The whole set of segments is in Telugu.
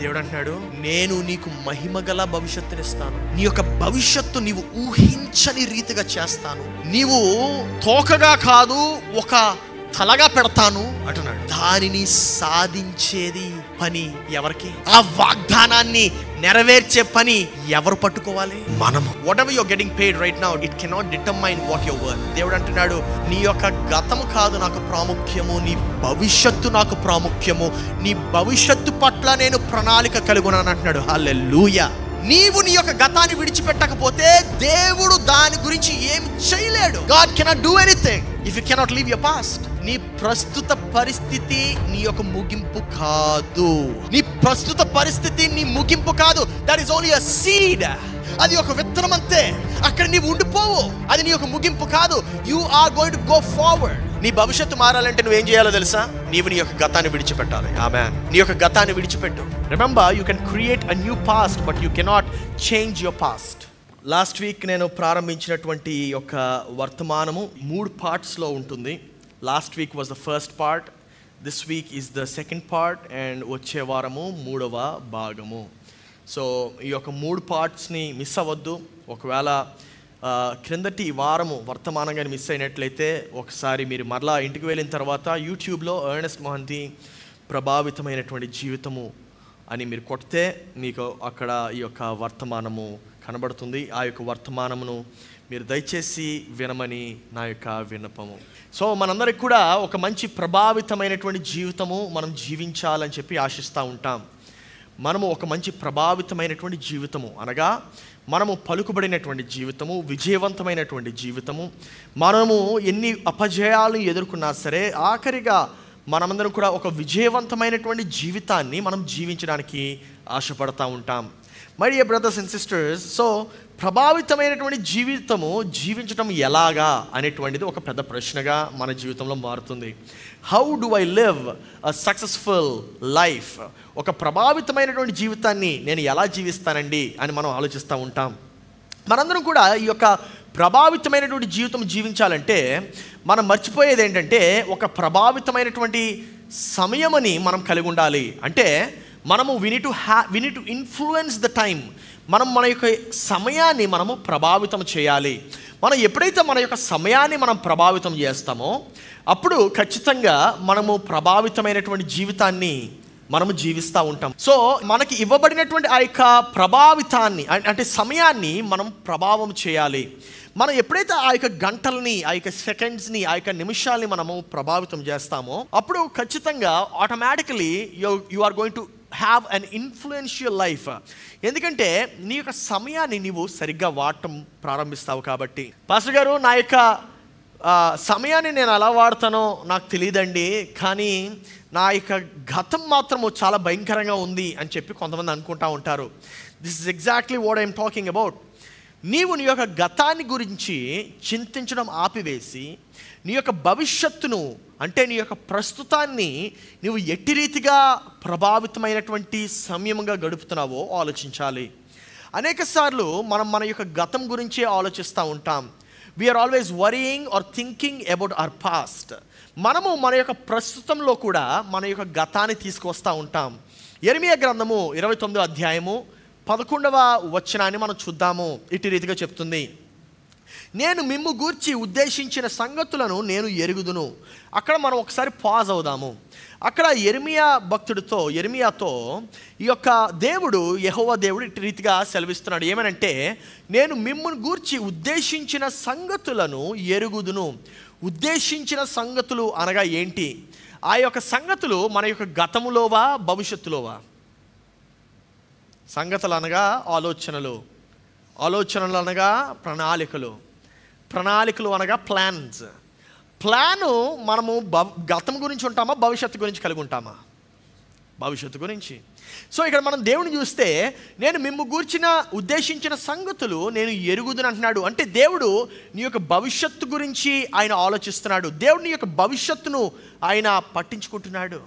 దేవుడు అంటున్నాడు, నేను నీకు మహిమగల భవిష్యత్తునిస్తాను. నీ యొక్క భవిష్యత్తు నీవు ఊహించని రీతిగా చేస్తాను. నీవు తోకగా కాదు, ఒక తలగా పెడతాను అంటున్నాడు. దానిని సాధించేది పని ఎవరికి? ఆ వాగ్దానాన్ని నెరవేర్చే పని ఎవరు పట్టుకోవాలి? మనము. What ever you're getting paid right now, it cannot determine what your worth. దేవుడు అంటున్నాడు, నీ యొక్క గతము కాదు నాకు ప్రాముఖ్యము, నీ భవిష్యత్తు నాకు ప్రాముఖ్యము. నీ భవిష్యత్తు పట్ల నేను ప్రణాళిక కలిగి ఉన్నాను అంటున్నాడు. హల్లెలూయా. నీవు నీ యొక్క గతాన్ని విడిచిపెట్టకపోతే దేవుడు దాని గురించి ఏం చేయలేడు. God cannot do anything if you cannot leave your past. నీ ప్రస్తుత పరిస్థితి నీ యొక్క ముగింపు కాదు. నీ ప్రస్తుత పరిస్థితి నీ ముగింపు కాదు. That is only a seed. అది ఒక విత్తనం అంతే. అక్కడ నీవు ఉండిపోవు. అది నీ యొక్క ముగింపు కాదు. You are going to go forward. నీ భవిష్యత్తు మారాలంటే నువ్వేం చేయాలో తెలుసా? నీవు నీ యొక్క గతాన్ని విడిచిపెట్టాలి. ఆమేన్. నీ యొక్క గతాన్ని విడిచిపెట్టు. Remember, you can create a new past but you cannot change your past. Last week నేను ప్రారంభించినటువంటి యొక్క వర్తమానము 3 పార్ట్స్లో ఉంటుంది. Last week was the first part, this week is the second part, and వచ్చే వారము 3వ భాగము. సో ఈ యొక్క 3 పార్ట్స్ని మిస్ అవ్వద్దు. ఒకవేళ క్రిందటి వారము వర్తమానంగా మిస్ అయినట్లయితే ఒకసారి మీరు మరలా ఇంటికి వెళ్ళిన తర్వాత యూట్యూబ్లో ఎర్నెస్ట్ మొహంతి ప్రభావితమైనటువంటి జీవితము అని మీరు కొడితే మీకు అక్కడ ఈ యొక్క వర్తమానము కనబడుతుంది. ఆ యొక్క వర్తమానమును మీరు దయచేసి వినమని నా యొక్క విన్నపము. సో మనందరికి కూడా ఒక మంచి ప్రభావితమైనటువంటి జీవితము మనం జీవించాలని చెప్పి ఆశిస్తూ ఉంటాం. మనము ఒక మంచి ప్రభావితమైనటువంటి జీవితము అనగా మనము పలుకుబడినటువంటి జీవితము, విజయవంతమైనటువంటి జీవితము, మనము ఎన్ని అపజయాలను ఎదుర్కొన్నా సరే ఆఖరిగా మనమందరం కూడా ఒక విజయవంతమైనటువంటి జీవితాన్ని మనం జీవించడానికి ఆశపడతా ఉంటాం. My dear brothers and sisters, so ప్రభావితమైనటువంటి జీవితము జీవించడం ఎలాగా అనేటువంటిది ఒక పెద్ద ప్రశ్నగా మన జీవితంలో మారుతుంది. How do I live a successful life? ఒక ప్రభావితమైనటువంటి జీవితాన్ని నేను ఎలా జీవిస్తానండి అని మనం ఆలోచిస్తూ ఉంటాం. మనందరం కూడా ఈ యొక్క ప్రభావితమైనటువంటి జీవితం జీవించాలంటే మనం మర్చిపోయేది ఏంటంటే ఒక ప్రభావితమైనటువంటి సమయమని మనం కలిగి ఉండాలి. అంటే మనము we need to influence the time. మనం మన యొక్క సమయాన్ని మనము ప్రభావితం చేయాలి. మనం ఎప్పుడైతే మన యొక్క సమయాన్ని మనం ప్రభావితం చేస్తామో అప్పుడు ఖచ్చితంగా మనము ప్రభావితమైనటువంటి జీవితాన్ని మనము జీవిస్తూ ఉంటాం. సో మనకి ఇవ్వబడినటువంటి ఆ యొక్క ప్రభావితాన్ని అంటే సమయాన్ని మనం ప్రభావం చేయాలి. మనం ఎప్పుడైతే ఆ యొక్క గంటల్ని, ఆ యొక్క సెకండ్స్ని, ఆ యొక్క నిమిషాలని మనము ప్రభావితం చేస్తామో అప్పుడు ఖచ్చితంగా automatically you are going to have an influential life. ఎందుకంటే నీ యొక్క సమయాన్ని నీవు సరిగ్గా వాడటం ప్రారంభిస్తావు కాబట్టి. పాస్టర్ గారు, నా యొక్క సమయాన్ని నేను ఎలా వాడతానో నాకు తెలియదండి, కానీ నా యొక్క గతం మాత్రము చాలా భయంకరంగా ఉంది అని చెప్పి కొంతమంది అనుకుంటూ ఉంటారు. This is exactly what I'm talking about. నీవు నీ యొక్క గతాన్ని గురించి చింతించడం ఆపివేసి నీ యొక్క భవిష్యత్తును అంటే నీ యొక్క ప్రస్తుతాన్ని నువ్వు ఎట్టి రీతిగా ప్రభావితమైనటువంటి సమయంగా గడుపుతున్నావో ఆలోచించాలి. అనేక సార్లు మనం మన యొక్క గతం గురించే ఆలోచిస్తూ ఉంటాం. We are always worrying or thinking about our past. మనము మన యొక్క ప్రస్తుతంలో కూడా మన యొక్క గతాన్ని తీసుకొస్తూ ఉంటాం. యెరెమీయా గ్రంథము 29వ అధ్యాయము 11వ వచనాన్ని మనం చూద్దాము. ఇటు రీతిగా చెప్తుంది, నేను మిమ్ము గూర్చి ఉద్దేశించిన సంగతులను నేను ఎరుగుదును. అక్కడ మనం ఒకసారి పాజ్ అవుదాము. అక్కడ యెరెమీయాతో ఈ యొక్క దేవుడు, యెహోవా దేవుడు ఇటు రీతిగా సెలవిస్తున్నాడు. ఏమనంటే, నేను మిమ్మును గూర్చి ఉద్దేశించిన సంగతులను ఎరుగుదును. ఉద్దేశించిన సంగతులు అనగా ఏంటి? ఆ యొక్క సంగతులు మన యొక్క గతములోవా భవిష్యత్తులోవా? సంగతులు అనగా ఆలోచనలు అనగా ప్రణాళికలు అనగా ప్లాను మనము గతం గురించి ఉంటామా భవిష్యత్తు గురించి కలిగి ఉంటామా? భవిష్యత్తు గురించి. సో ఇక్కడ మనం దేవుని చూస్తే నేను మిమ్ము గూర్చిన ఉద్దేశించిన సంగతులు నేను ఎరుగుదును అంటున్నాడు. అంటే దేవుడు నీ యొక్క భవిష్యత్తు గురించి ఆయన ఆలోచిస్తున్నాడు. దేవుడు నీ యొక్క భవిష్యత్తును ఆయన పట్టించుకుంటున్నాడు.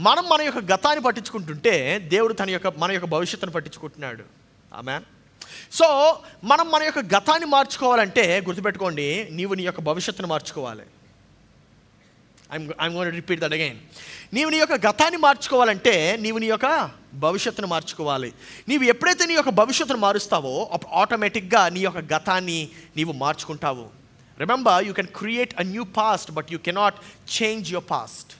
మనం మన యొక్క గతాన్ని పట్టించుకుంటుంటే దేవుడు మన యొక్క భవిష్యత్తును పట్టించుకుంటున్నాడు. ఆమేన్. సో మనం మన యొక్క గతాన్ని మార్చుకోవాలంటే గుర్తుపెట్టుకోండి, నీవు నీ యొక్క భవిష్యత్తును మార్చుకోవాలి. I'm going to repeat that again. నీవు నీ యొక్క గతాన్ని మార్చుకోవాలంటే నీవు నీ యొక్క భవిష్యత్తును మార్చుకోవాలి. నీవు ఎప్పుడైతే నీ యొక్క భవిష్యత్తును మారుస్తావో ఆటోమేటిక్గా నీ యొక్క గతాన్ని నీవు మార్చుకుంటావు. Remember, you can create a new past but you cannot change your past.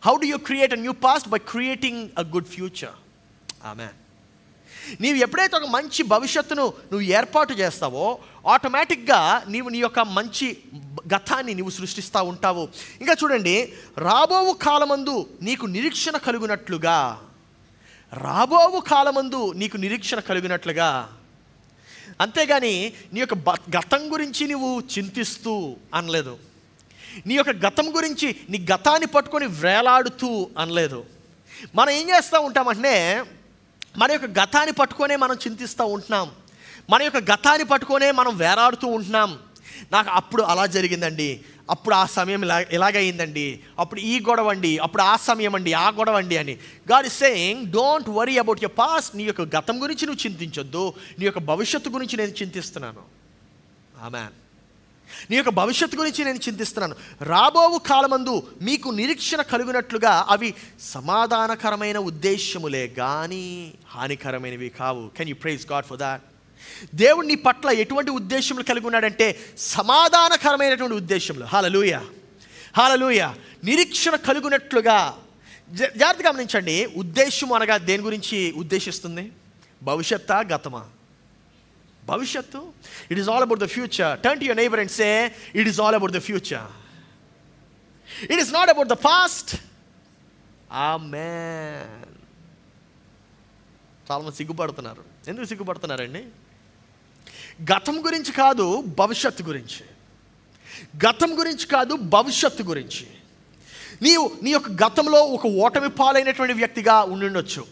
How do you create a new past? By creating a good future. ఆమేన్. నీవు ఎప్పుడైతే ఒక మంచి భవిష్యత్తును నువ్వు ఏర్పాటు చేస్తావో ఆటోమేటిక్గా నీవు నీ యొక్క మంచి గతాన్ని నీవు సృష్టిస్తూ ఉంటావు. ఇంకా చూడండి, రాబోవు కాలమందు నీకు నిరీక్షణ కలుగునట్లుగా, రాబోవు కాలమందు నీకు నిరీక్షణ కలిగినట్లుగా. అంతేగాని నీ యొక్క గతం గురించి నువ్వు చింతిస్తూ అనలేదు. నీ యొక్క గతం గురించి నీ గతాన్ని పట్టుకొని వేలాడుతూ అనలేదు. మనం ఏం చేస్తూ ఉంటామంటే మన యొక్క గతాన్ని పట్టుకొనే మనం చింతిస్తూ ఉంటున్నాం. మన యొక్క గతాన్ని పట్టుకొనే మనం వేలాడుతూ ఉంటున్నాం. నాకు అప్పుడు అలా జరిగిందండి, అప్పుడు ఆ సమయం ఇలాగయిందండి, అప్పుడు ఈ గొడవ అండి, అప్పుడు ఆ సమయం అండి, ఆ గొడవ అండి అని. God is saying, don't worry about your past. నీ యొక్క గతం గురించి నువ్వు చింతించొద్దు, నీ యొక్క భవిష్యత్తు గురించి నేను చింతిస్తున్నాను. ఆమేన్. నీ యొక్క భవిష్యత్తు గురించి నేను చింతిస్తున్నాను. రాబోవు కాలమందు మీకు నిరీక్షణ కలుగునట్లుగా అవి సమాధానకరమైన ఉద్దేశములే కానీ హానికరమైనవి కావు. Can you praise God for that? దేవుడు నీ పట్ల ఎటువంటి ఉద్దేశములు కలిగి ఉన్నాడంటే సమాధానకరమైనటువంటి ఉద్దేశములు. హల్లెలూయా, హల్లెలూయా. నిరీక్షణ కలుగునట్లుగా. జాగ్రత్తగా గమనించండి, ఉద్దేశం అనగా దేని గురించి ఉద్దేశిస్తుంది? భవిష్యత్తా గతమా? భవిష్యత్తు. It is all about the future. Turn to your neighbour and say, it is all about the future. It is not about the past. ఆమేన్. చాలామంది సిగ్గుపడుతున్నారు. ఎందుకు సిగ్గుపడుతున్నారండి? గతం గురించి కాదు, భవిష్యత్తు గురించి. గతం గురించి కాదు, భవిష్యత్తు గురించి. నీవు నీ యొక్క గతంలో ఒక ఓటమి పాలైనటువంటి వ్యక్తిగా ఉండుండొచ్చు,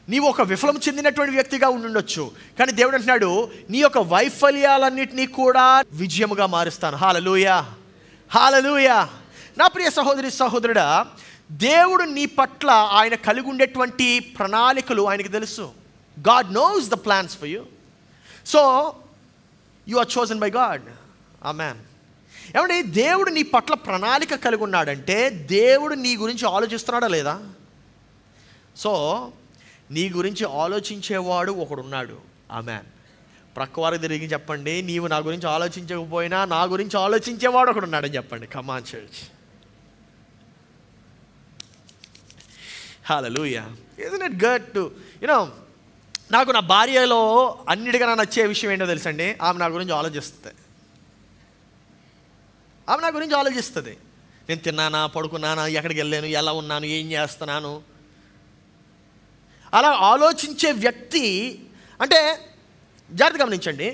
నీవు ఒక విఫలం చెందినటువంటి వ్యక్తిగా ఉండుండొచ్చు. కానీ దేవుడు అంటున్నాడు, నీ యొక్క వైఫల్యాలన్నింటినీ కూడా విజయముగా మారుస్తాను. హల్లెలూయా, హల్లెలూయా. నా ప్రియ సహోదరి సహోదరుడా, దేవుడు నీ పట్ల ఆయన కలిగి ఉండేటువంటి ప్రణాళికలు ఆయనకు తెలుసు. God knows the plans for you. So you are chosen by God. ఆమేన్. ఏమంటే దేవుడు నీ పట్ల ప్రణాళిక కలిగి ఉన్నాడంటే దేవుడు నీ గురించి ఆలోచిస్తున్నాడా లేదా? సో నీ గురించి ఆలోచించేవాడు ఒకడున్నాడు. ఆమేన్. ప్రక్కవారికి తిరిగి చెప్పండి, నీవు నా గురించి ఆలోచించకపోయినా నా గురించి ఆలోచించేవాడు ఒకడున్నాడని చెప్పండి. Come on church. Hallelujah. Isn't it good to నాకు నా భార్యలో అన్నిటిగా నా నచ్చే విషయం ఏంటో తెలుసండి, ఆమె నా గురించి ఆలోచిస్తుంది. ఆమె నా గురించి ఆలోచిస్తుంది. నేను తిన్నానా, పడుకున్నానా, ఎక్కడికి వెళ్ళాను, ఎలా ఉన్నాను, ఏం చేస్తున్నాను, అలా ఆలోచించే వ్యక్తి. అంటే జాగ్రత్తగా గమనించండి,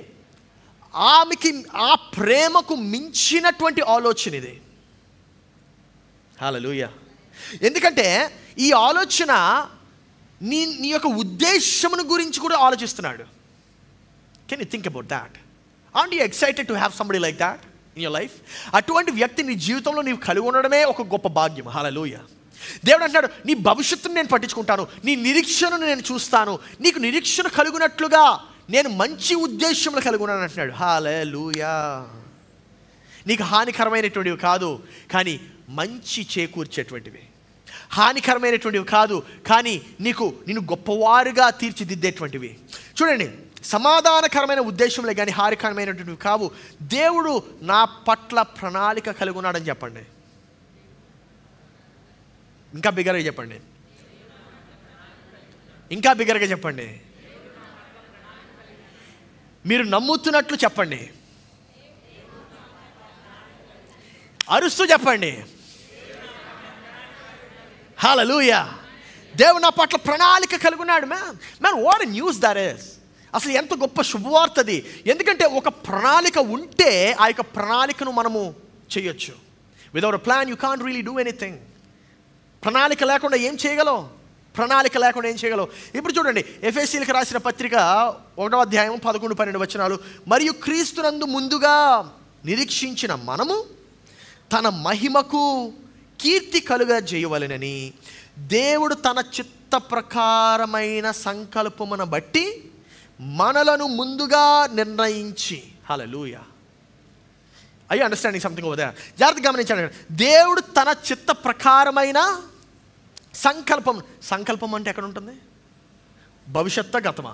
ఆమెకి ఆ ప్రేమకు మించినటువంటి ఆలోచన ఇది. హల్లెలూయా. ఎందుకంటే ఈ ఆలోచన నీ యొక్క ఉద్దేశమును గురించి కూడా ఆలోచిస్తున్నాడు. Can you think about that? Are you excited to have somebody like that in your life? అటువంటి వ్యక్తి నీ జీవితంలో నీవు కలిగి ఉండడమే ఒక గొప్ప భాగ్యం. హల్లెలూయా. దేవుడు అంటున్నాడు, నీ భవిష్యత్తును నేను పట్టించుకుంటాను, నీ నిరీక్షణను నేను చూస్తాను, నీకు నిరీక్షణ కలుగునట్లుగా నేను మంచి ఉద్దేశంలో కలిగి ఉన్నాను అంటున్నాడు. హల్లెలూయా. నీకు హానికరమైనటువంటివి కాదు, కానీ మంచి చేకూర్చేటువంటివి. హానికరమైనటువంటివి కాదు, కానీ నిన్ను గొప్పవారుగా తీర్చిదిద్దేటువంటివి. చూడండి, సమాధానకరమైన ఉద్దేశంలే కానీ హానికరమైనటువంటివి కావు. దేవుడు నా పట్ల ప్రణాళిక కలిగి ఉన్నాడని చెప్పండి. ఇంకా బిగ్గరగా చెప్పండి, ఇంకా బిగ్గరగా చెప్పండి. మీరు నమ్ముతున్నట్లు చెప్పండి, అరుస్తూ చెప్పండి. హల్లెలూయా. దేవుడు నా పట్ల ప్రణాళిక కలిగి ఉన్నాడు. Man what a news that is. అసలు ఎంత గొప్ప శుభవార్త అది. ఎందుకంటే ఒక ప్రణాళిక ఉంటే ఆ యొక్క ప్రణాళికను మనము చేయొచ్చు. Without a plan you can't really do anything. ప్రణాళిక లేకుండా ఏం చేయగలవు? ప్రణాళిక లేకుండా ఏం చేయగలవు? ఇప్పుడు చూడండి, ఎఫెసీయులకు రాసిన పత్రిక 1వ అధ్యాయం 11-12 వచనాలు. మరియు క్రీస్తునందు ముందుగా నిరీక్షించిన మనము తన మహిమకు కీర్తి కలుగజేయవలెనని దేవుడు తన చిత్త ప్రకారమైన సంకల్పమును బట్టి మనలను ముందుగా నిర్ణయించి. హల్లెలూయా. I understanding something over there? జాగ్రత్తగా గమనించండి. దేవుడు తన చిత్త ప్రకారమైన సంకల్పం అంటే ఎక్కడ ఉంటుంది? భవిష్యత్తు గతమా?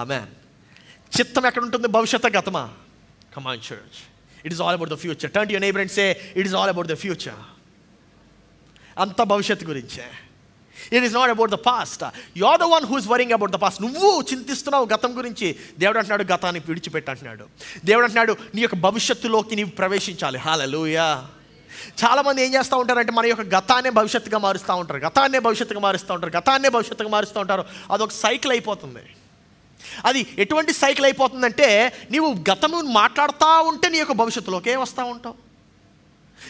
ఆమేన్. చిత్తం ఎక్కడ ఉంటుంది? భవిష్యత్తు గతమా? Come on church, it is all about the future. Turn to your neighbour and say it is all about the future. అంత భవిష్యత్తు గురించే. It is not about the past. You are the one who is worrying about the past. నువ్వు చింతిస్తున్నావు గతం గురించి. దేవుడు అంటున్నాడు గతాన్ని విడిచిపెట్టు అంటున్నాడు. దేవుడు అంటున్నాడు నీ యొక్క భవిష్యత్తులోకి నీవు ప్రవేశించాలి. హల్లెలూయా. చాలామంది ఏం చేస్తూ ఉంటారంటే మన యొక్క గతాన్నే భవిష్యత్తుగా మారుస్తూ ఉంటారు, గతాన్నే భవిష్యత్తుగా మారుస్తూ ఉంటారు. అదొక సైకిల్ అయిపోతుంది. అది ఎటువంటి సైకిల్ అయిపోతుందంటే నీవు గతము మాట్లాడుతూ ఉంటే నీ యొక్క భవిష్యత్తులోకే వస్తూ ఉంటావు.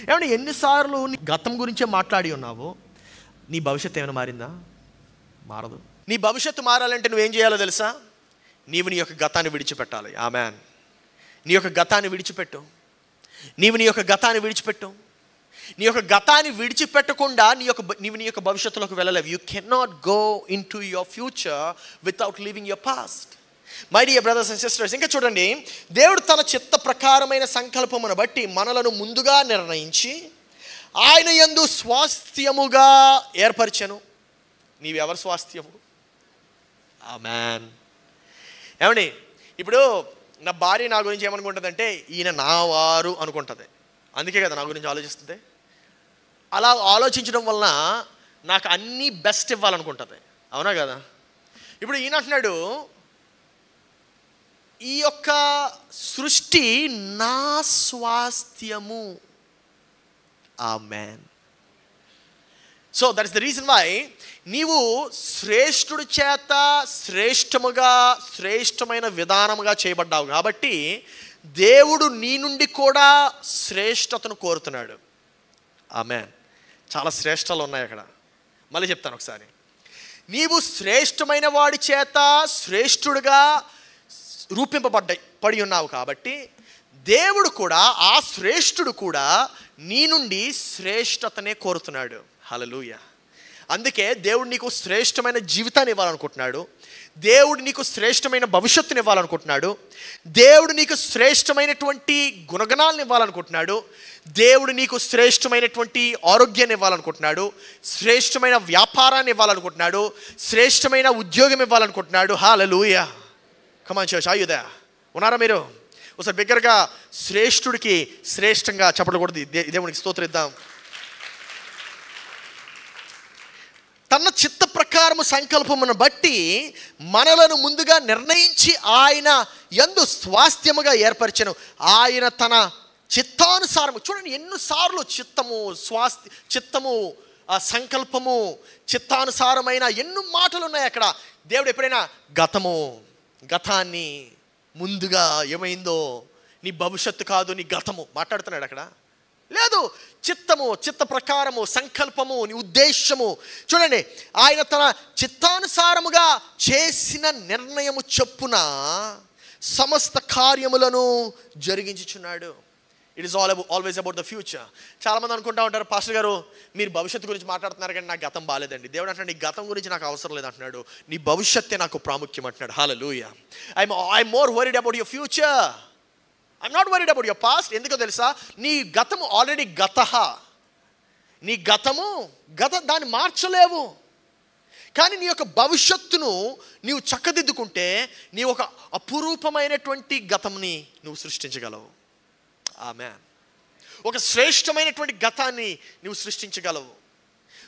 ఏమంటే ఎన్నిసార్లు నీ గతం గురించే మాట్లాడి ఉన్నావు, నీ భవిష్యత్తు ఏమైనా మారిందా? మారదు. నీ భవిష్యత్తు మారాలంటే నువ్వేం చేయాలో తెలుసా? నీవు నీ యొక్క గతాన్ని విడిచిపెట్టాలి. ఆమేన్. నీ యొక్క గతాన్ని విడిచిపెట్టు. నీవు నీ యొక్క గతాన్ని విడిచిపెట్టు. నీ యొక్క గతాన్ని విడిచిపెట్టకుండా నీవు నీ యొక్క భవిష్యత్తులోకి వెళ్ళలేవు. You cannot go into your future without living your past. My dear brothers and sisters, ఇంకా చూడండి, దేవుడు తన చిత్త ప్రకారమైన సంకల్పమును బట్టి మనలను ముందుగా నిర్ణయించి ఆయన యందు స్వాస్థ్యముగా ఏర్పరిచెను. నీవెవరు స్వాస్థ్యము? ఆమేన్. ఏమండి, ఇప్పుడు నా భార్య నా గురించి ఏమనుకుంటుందంటే ఈయన నా వారు అనుకుంటుంది. అందుకే కదా నా గురించి ఆలోచిస్తుంది. అలా ఆలోచించడం వలన నాకు అన్నీ బెస్ట్ ఇవ్వాలనుకుంటుంది. అవునా కదా? ఇప్పుడు ఈయన అంటున్నాడు ఈ యొక్క సృష్టి నా స్వాస్థ్యము. ఆమేన్. So that is the reason why నీవు శ్రేష్ఠుడి చేత శ్రేష్టమైన విధానముగా చేయబడ్డావు కాబట్టి దేవుడు నీ నుండి కూడా శ్రేష్టతను కోరుతున్నాడు. ఆమేన్. చాలా శ్రేష్టాలు ఉన్నాయి అక్కడ. మళ్ళీ చెప్తాను ఒకసారి. నీవు శ్రేష్టమైన వాడి చేత శ్రేష్ఠుడిగా పడి ఉన్నావు కాబట్టి దేవుడు కూడా, ఆ శ్రేష్ఠుడు కూడా నీ నుండి శ్రేష్టతనే కోరుతున్నాడు. హల్లెలూయా. అందుకే దేవుడు నీకు శ్రేష్టమైన జీవితాన్ని ఇవ్వాలనుకుంటున్నాడు. దేవుడు నీకు శ్రేష్టమైన భవిష్యత్తుని ఇవ్వాలనుకుంటున్నాడు. దేవుడు నీకు శ్రేష్టమైనటువంటి గుణగణాలను ఇవ్వాలనుకుంటున్నాడు. దేవుడు నీకు శ్రేష్టమైనటువంటి ఆరోగ్యాన్ని ఇవ్వాలనుకుంటున్నాడు. శ్రేష్టమైన వ్యాపారాన్ని ఇవ్వాలనుకుంటున్నాడు. శ్రేష్టమైన ఉద్యోగం ఇవ్వాలనుకుంటున్నాడు. హల్లెలూయా. Come on church, are you there? ఉన్నారా మీరు? ఒకసారి బిగ్గరగా శ్రేష్ఠుడికి శ్రేష్టంగా చెప్పడం కూడా దేవునికి స్తోత్రం ఇద్దాం. తన చిత్త ప్రకారము సంకల్పమును బట్టి మనలను ముందుగా నిర్ణయించి ఆయన యందు స్వాస్థ్యముగా ఏర్పరిచెను. ఆయన తన చిత్తానుసారము. చూడండి ఎన్నిసార్లు చిత్తము సంకల్పము చిత్తానుసారమైన ఎన్నో మాటలు ఉన్నాయి అక్కడ. దేవుడు ఎప్పుడైనా గతాన్ని ముందుగా ఏమైందో, నీ భవిష్యత్తు కాదు నీ గతము మాట్లాడుతున్నాడు అక్కడ. లేదు, చిత్త ప్రకారము సంకల్పము, నీ ఉద్దేశము. చూడండి, ఆయన తన చిత్తానుసారముగా చేసిన నిర్ణయము చొప్పున సమస్త కార్యములను జరిగించుచున్నాడు. It is always about the future. చాలామంది అనుకుంటా ఉంటారు, పాస్టర్ గారు మీరు భవిష్యత్తు గురించి మాట్లాడుతున్నారు కానీ నాకు గతం బాగాలేదండి. దేవుడు అంటున్నాడు నీ గతం గురించి నాకు అవసరం లేదు అంటున్నాడు, నీ భవిష్యత్తే నాకు ప్రాముఖ్యం అంటున్నాడు. హల్లెలూయా. I'm more worried about your future. I'm not worried about your past. ఎందుకో తెలుసా? నీ గతము ఆల్రెడీ నీ గతము దాన్ని మార్చలేవు. కానీ నీ యొక్క భవిష్యత్తును నీవు చక్కదిద్దుకుంటే నీ ఒక అపురూపమైనటువంటి గతంని నువ్వు సృష్టించగలవు. ఆమేన్. ఒక శ్రేష్టమైనటువంటి గతాన్ని నువ్వు సృష్టించగలవు.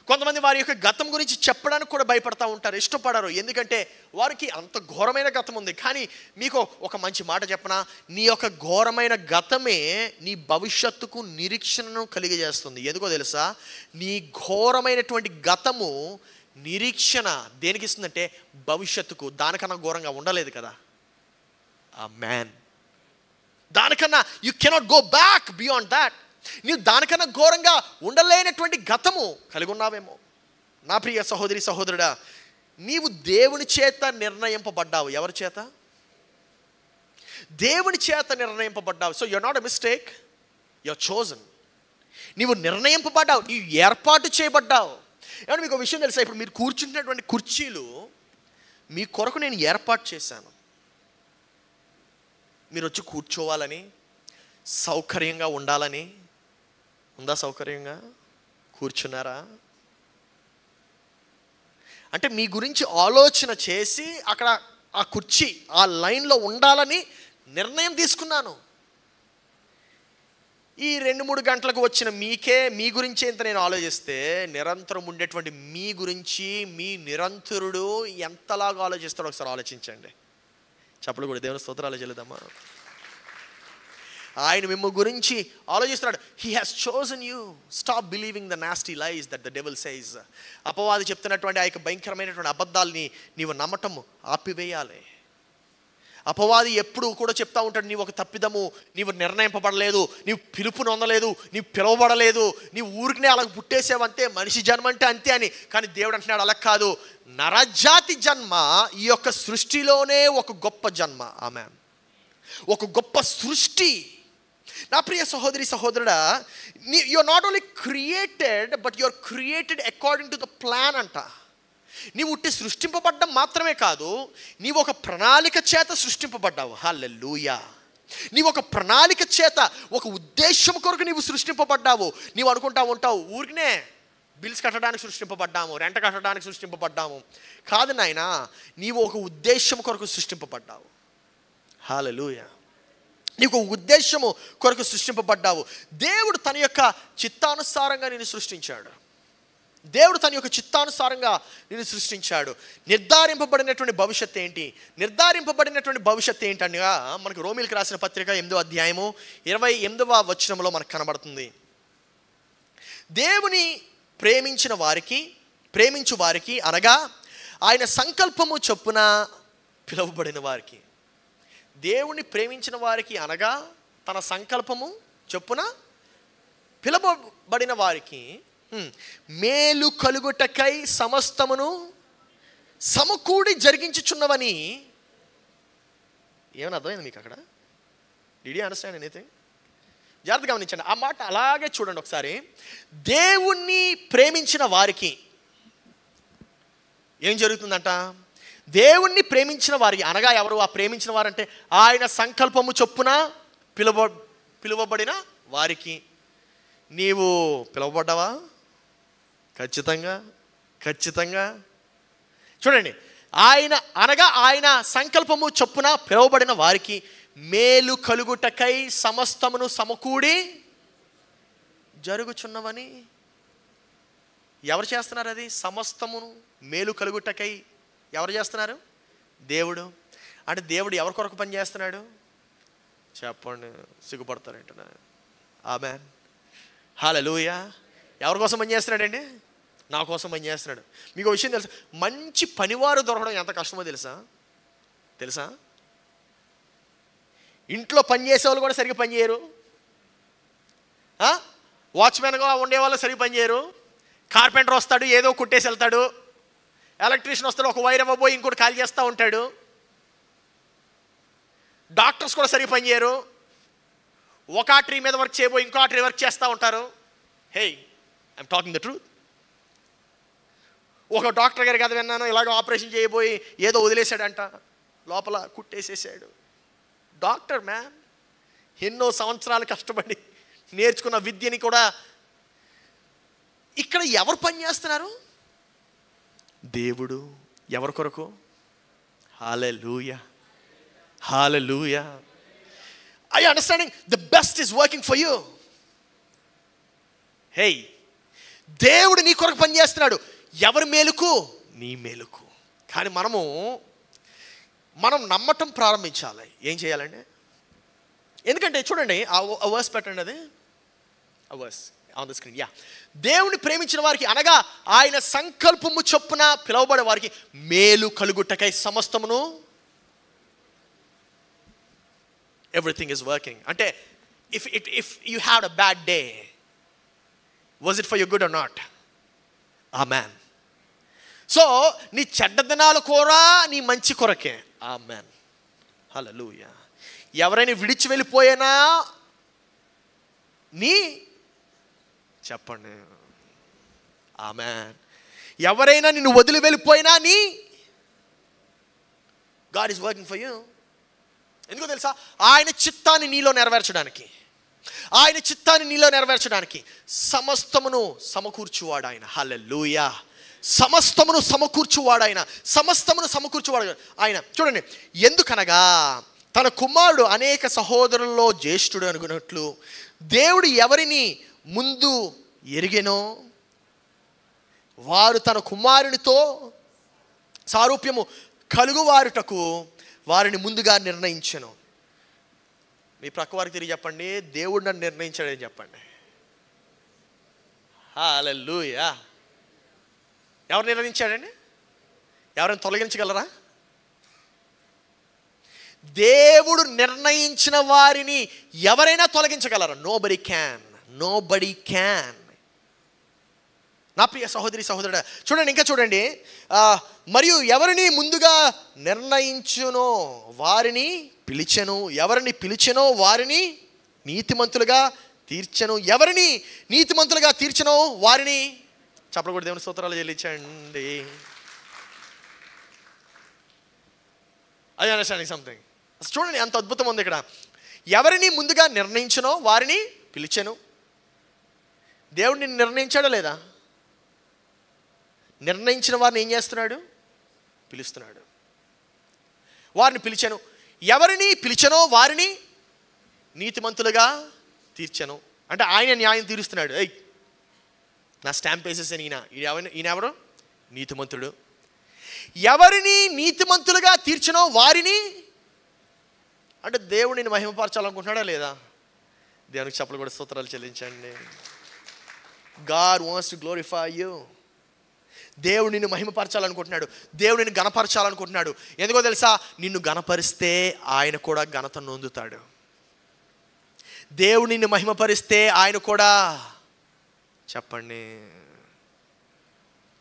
కొంతమంది వారి యొక్క గతం గురించి చెప్పడానికి కూడా భయపడతా ఉంటారు, ఇష్టపడరు. ఎందుకంటే వారికి అంత ఘోరమైన గతం ఉంది. కానీ మీకు ఒక మంచి మాట చెప్పనా? నీ యొక్క ఘోరమైన గతమే నీ భవిష్యత్తుకు నిరీక్షణను కలిగజేస్తుంది. ఎందుకో తెలుసా? నీ ఘోరమైనటువంటి గతము నిరీక్షణ దేనికి ఇస్తుందంటే భవిష్యత్తుకు. దానికన్నా ఘోరంగా ఉండలేదు కదా. ఆమేన్. దానికన్నా you cannot go back beyond that. నీవు దానికన్నా ఘోరంగా ఉండలేనటువంటి గతము కలిగి ఉన్నావేమో. నా ప్రియ సహోదరి సహోదరుడా, నీవు దేవుని చేత నిర్ణయింపబడ్డావు. ఎవరి చేత? దేవుని చేత నిర్ణయింపబడ్డావు. So you're not a mistake, you're chosen. నీవు నిర్ణయింపబడ్డావు, నీవు ఏర్పాటు చేయబడ్డావు. ఏమన్నా మీకు ఒక విషయం తెలుసా? ఇప్పుడు మీరు కూర్చుంటున్నటువంటి కుర్చీలు మీ కొరకు నేను ఏర్పాటు చేశాను. మీరు వచ్చి కూర్చోవాలని, సౌకర్యంగా ఉండాలని ఉందా? సౌకర్యంగా కూర్చున్నారా? అంటే మీ గురించి ఆలోచన చేసి అక్కడ ఆ కుర్చీ ఆ లైన్లో ఉండాలని నిర్ణయం తీసుకున్నాను. ఈ 2-3 గంటలకు వచ్చిన మీ గురించి ఎంత నేను ఆలోచిస్తే, నిరంతరం ఉండేటువంటి మీ గురించి మీ నిరంతరుడు ఎంతలాగా ఆలోచిస్తాడో ఒకసారి ఆలోచించండి. చెప్పలు కూడా దేవుని స్తోత్రాలు చెల్లుదమ్మా. ఆయన మిమ్మ గురించి ఆలోచిస్తున్నాడు. He has chosen you. Stop believing the nasty lies that the devil says. అపవాది చెప్తున్నటువంటి ఆ యొక్క భయంకరమైనటువంటి అబద్ధాలని నీవు నమ్మటం ఆపివేయాలి. అపవాది ఎప్పుడు కూడా చెప్తా ఉంటాడు, నీవు ఒక తప్పిదము, నీవు నిర్ణయింపబడలేదు, నీవు పిలుపు నొందలేదు, నీవు పిలువబడలేదు, నీవు ఊరికినే అలా పుట్టేసేవంతే, మనిషి జన్మ అంటే అంతే అని. కానీ దేవుడు అంటున్నాడు అలా కాదు, నరజాతి జన్మ ఈ యొక్క సృష్టిలోనే ఒక గొప్ప జన్మ. ఆమేన్. ఒక గొప్ప సృష్టి. నా ప్రియ సహోదరి సహోదరుడా, you are not only created but you are created according to the plan అంట. నీవు ఉట్టి సృష్టింపబడ్డం మాత్రమే కాదు, నీవు ఒక ప్రణాళిక చేత సృష్టింపబడ్డావు. హల్లెలూయా. నీవు ఒక ప్రణాళిక చేత, ఒక ఉద్దేశం కొరకు నీవు సృష్టింపబడ్డావు. నీవు అనుకుంటా ఉంటావు ఊరికనే బిల్స్ కట్టడానికి సృష్టింపబడ్డాము, రెంట కట్టడానికి సృష్టింపబడ్డాము. కాదు నాయనా, నీవు ఒక ఉద్దేశం కొరకు సృష్టింపబడ్డావు. హల్లెలూయా. నీకు ఉద్దేశము కొరకు సృష్టింపబడ్డావు. దేవుడు తన యొక్క చిత్తానుసారంగా నిన్ను సృష్టించాడు. దేవుడు తన యొక్క చిత్తానుసారంగా నిన్ను సృష్టించాడు. నిర్ధారింపబడినటువంటి భవిష్యత్తు ఏంటి? నిర్ధారింపబడినటువంటి భవిష్యత్తు ఏంటనగా మనకు రోమీయులకు రాసిన పత్రిక 8వ అధ్యాయము 28వ వచనంలో మనకు కనబడుతుంది. దేవుని ప్రేమించు వారికి అనగా ఆయన సంకల్పము చొప్పున పిలువబడిన వారికి. దేవుని ప్రేమించిన వారికి అనగా తన సంకల్పము చొప్పున పిలువబడిన వారికి మేలు కలుగుటకై సమస్తమును సమకూడి జరిగించుచున్నవని. ఏమని అర్థమైంది మీకు అక్కడ? Did you understand anything? జాగ్రత్తగా గమనించండి. ఆ మాట అలాగే చూడండి ఒకసారి. దేవుణ్ణి ప్రేమించిన వారికి ఏం జరుగుతుందంట? దేవుణ్ణి ప్రేమించిన వారికి అనగా ఎవరు ఆ ప్రేమించిన వారంటే? ఆయన సంకల్పము చొప్పున పిలువబడిన వారికి. నీవు పిలువబడ్డావా? ఖచ్చితంగా చూడండి. ఆయన సంకల్పము చొప్పున పిలువబడిన వారికి మేలు కలుగుటకై సమస్తమును సమకూడి జరుగుచున్నవని. ఎవరు చేస్తున్నారు అది? సమస్తమును మేలు కలుగుటకై ఎవరు చేస్తున్నారు? దేవుడు. అంటే దేవుడు ఎవరి కొరకు పని చేస్తున్నాడు? చెప్పండి, సిగ్గుపడతారంటున్నా. ఆమేన్. హల్లెలూయా. ఎవరి కోసం పని చేస్తున్నాడండి? నా కోసం పని చేస్తున్నాడు. మీకు విషయం తెలుసా? మంచి పనివారు దొరకడం ఎంత కష్టమో తెలుసా? ఇంట్లో పని చేసేవాళ్ళు కూడా సరిగ్గా పనిచేయరు. వాచ్మెన్గా ఉండేవాళ్ళు సరిగ్గా పనిచేయరు. కార్పెంటర్ వస్తాడు, ఏదో కుట్టేసి వెళ్తాడు. ఎలక్ట్రీషియన్ వస్తాడు, ఒక వైర్ ఇవ్వబోయి ఇంకోటి ఖాళీ చేస్తూ ఉంటాడు. డాక్టర్స్ కూడా సరిగ్గా పనిచేయరు. ఒక ట్రీ మీద వర్క్ చేయబోయి ఇంకో ట్రీ వర్క్ చేస్తూ ఉంటారు. హే, ఐఎమ్ టాకింగ్ ద ట్రూత్. ఒక డాక్టర్ గారి కథ విన్నాను, ఇలాగ ఆపరేషన్ చేయబోయి ఏదో వదిలేశాడంట, లోపల కుట్టేసేసాడు. డాక్టర్ మ్యాన్ ఎన్నో సంవత్సరాలు కష్టపడి నేర్చుకున్న విద్యని కూడా. ఇక్కడ ఎవరు పని చేస్తున్నారు? దేవుడు. ఎవరి కొరకు? హల్లెలూయా. Are you understanding? The best is working for you. Hey, దేవుడు నీ కొరకు పని చేస్తున్నాడు. ఎవరి మేలుకు? నీ మేలుకు. కానీ మనం నమ్మటం ప్రారంభించాలి. ఏం చేయాలండి? ఎందుకంటే చూడండి, ఆ వర్స్ పెట్టండి, అది ఆ verse on the screen. Yeah. దేవుని ప్రేమించిన వారికి అనగా ఆయన సంకల్పము చొప్పున పిలువబడే వారికి మేలు కలుగుటకై సమస్తమును. Everything is working. అంటే if you had a bad day, was it for you good or not? ఆమెన్. సో నీ చెడ్డ దినాలు కూడా నీ మంచి కొరకే. ఆమెన్. హల్లెలూయా. ఎవరైనా విడిచి వెళ్ళిపోయినా చెప్పండి, ఆమెన్. ఎవరైనా నిన్ను వదిలి వెళ్ళిపోయినా God is working for you. ఎందుకో తెలుసా? ఆయన చిత్తాన్ని నీలో నెరవేర్చడానికి. ఆయన చిత్తాన్ని నీలో నెరవేర్చడానికి సమస్తమును సమకూర్చువాడు ఆయన. హల్లెలూయా. సమస్తమును సమకూర్చువాడు ఆయన. సమస్తమును సమకూర్చువాడు ఆయన. చూడండి, ఎందుకనగా తన కుమారుడు అనేక సహోదరుల్లో జ్యేష్ఠుడు అనుకున్నట్లు దేవుడు ఎవరిని ముందు ఎరిగెనో వారు తన కుమారునితో సారూప్యము కలుగువారుటకు వారిని ముందుగా నిర్ణయించెను. మీ ప్రక్క వారికి తిరిగి చెప్పండి, దేవుడు నన్ను నిర్ణయించాడని చెప్పండి. హల్లెలూయా. ఎవరు నిర్ణయించాడండి? ఎవరైనా తొలగించగలరా? దేవుడు నిర్ణయించిన వారిని ఎవరైనా తొలగించగలరా? Nobody can. Nobody can. నా ప్రియ సహోదరి సహోదరుడా, చూడండి, ఇంకా చూడండి. మరియు ఎవరిని ముందుగా నిర్ణయించునో వారిని పిలిచెను, ఎవరిని పిలిచెనో వారిని నీతిమంతులుగా తీర్చెను, ఎవరిని నీతిమంతులుగా తీర్చెనో వారిని చప్పట్లు కూడా దేవుని స్తోత్రాలు చెల్లించండి. I understanding something. చూడండి, అంత అద్భుతం ఉంది ఇక్కడ. ఎవరిని ముందుగా నిర్ణయించునో వారిని పిలిచెను. దేవుడు నిన్ను నిర్ణయించాడో లేదా? నిర్ణయించిన వారిని ఏం చేస్తున్నాడు? పిలుస్తున్నాడు. వారిని పిలిచెను. ఎవరిని పిలిచెనో వారిని నీతిమంతులుగా తీర్చెను. అంటే ఆయన న్యాయం తీరుస్తున్నాడు. నా స్టాంప్ వేసేసాను. ఈయన ఎవరు? నీతిమంతుడు. ఎవరిని నీతిమంతులుగా తీర్చెనో వారిని, అంటే దేవుడిని మహిమపరచాలనుకుంటున్నాడా లేదా? దేవునికి చప్పట్లు కూడా స్తోత్రాలు చెల్లించండి. God wants to glorify you. దేవుడు నిన్ను మహిమపరచాలనుకుంటున్నాడు. దేవుడు నిన్ను ఘనపరచాలనుకుంటున్నాడు. ఎందుకో తెలుసా? నిన్ను ఘనపరిస్తే ఆయన కూడా ఘనత నొందుతాడు. దేవుడు నిన్ను మహిమపరిస్తే ఆయన కూడా, చెప్పండి,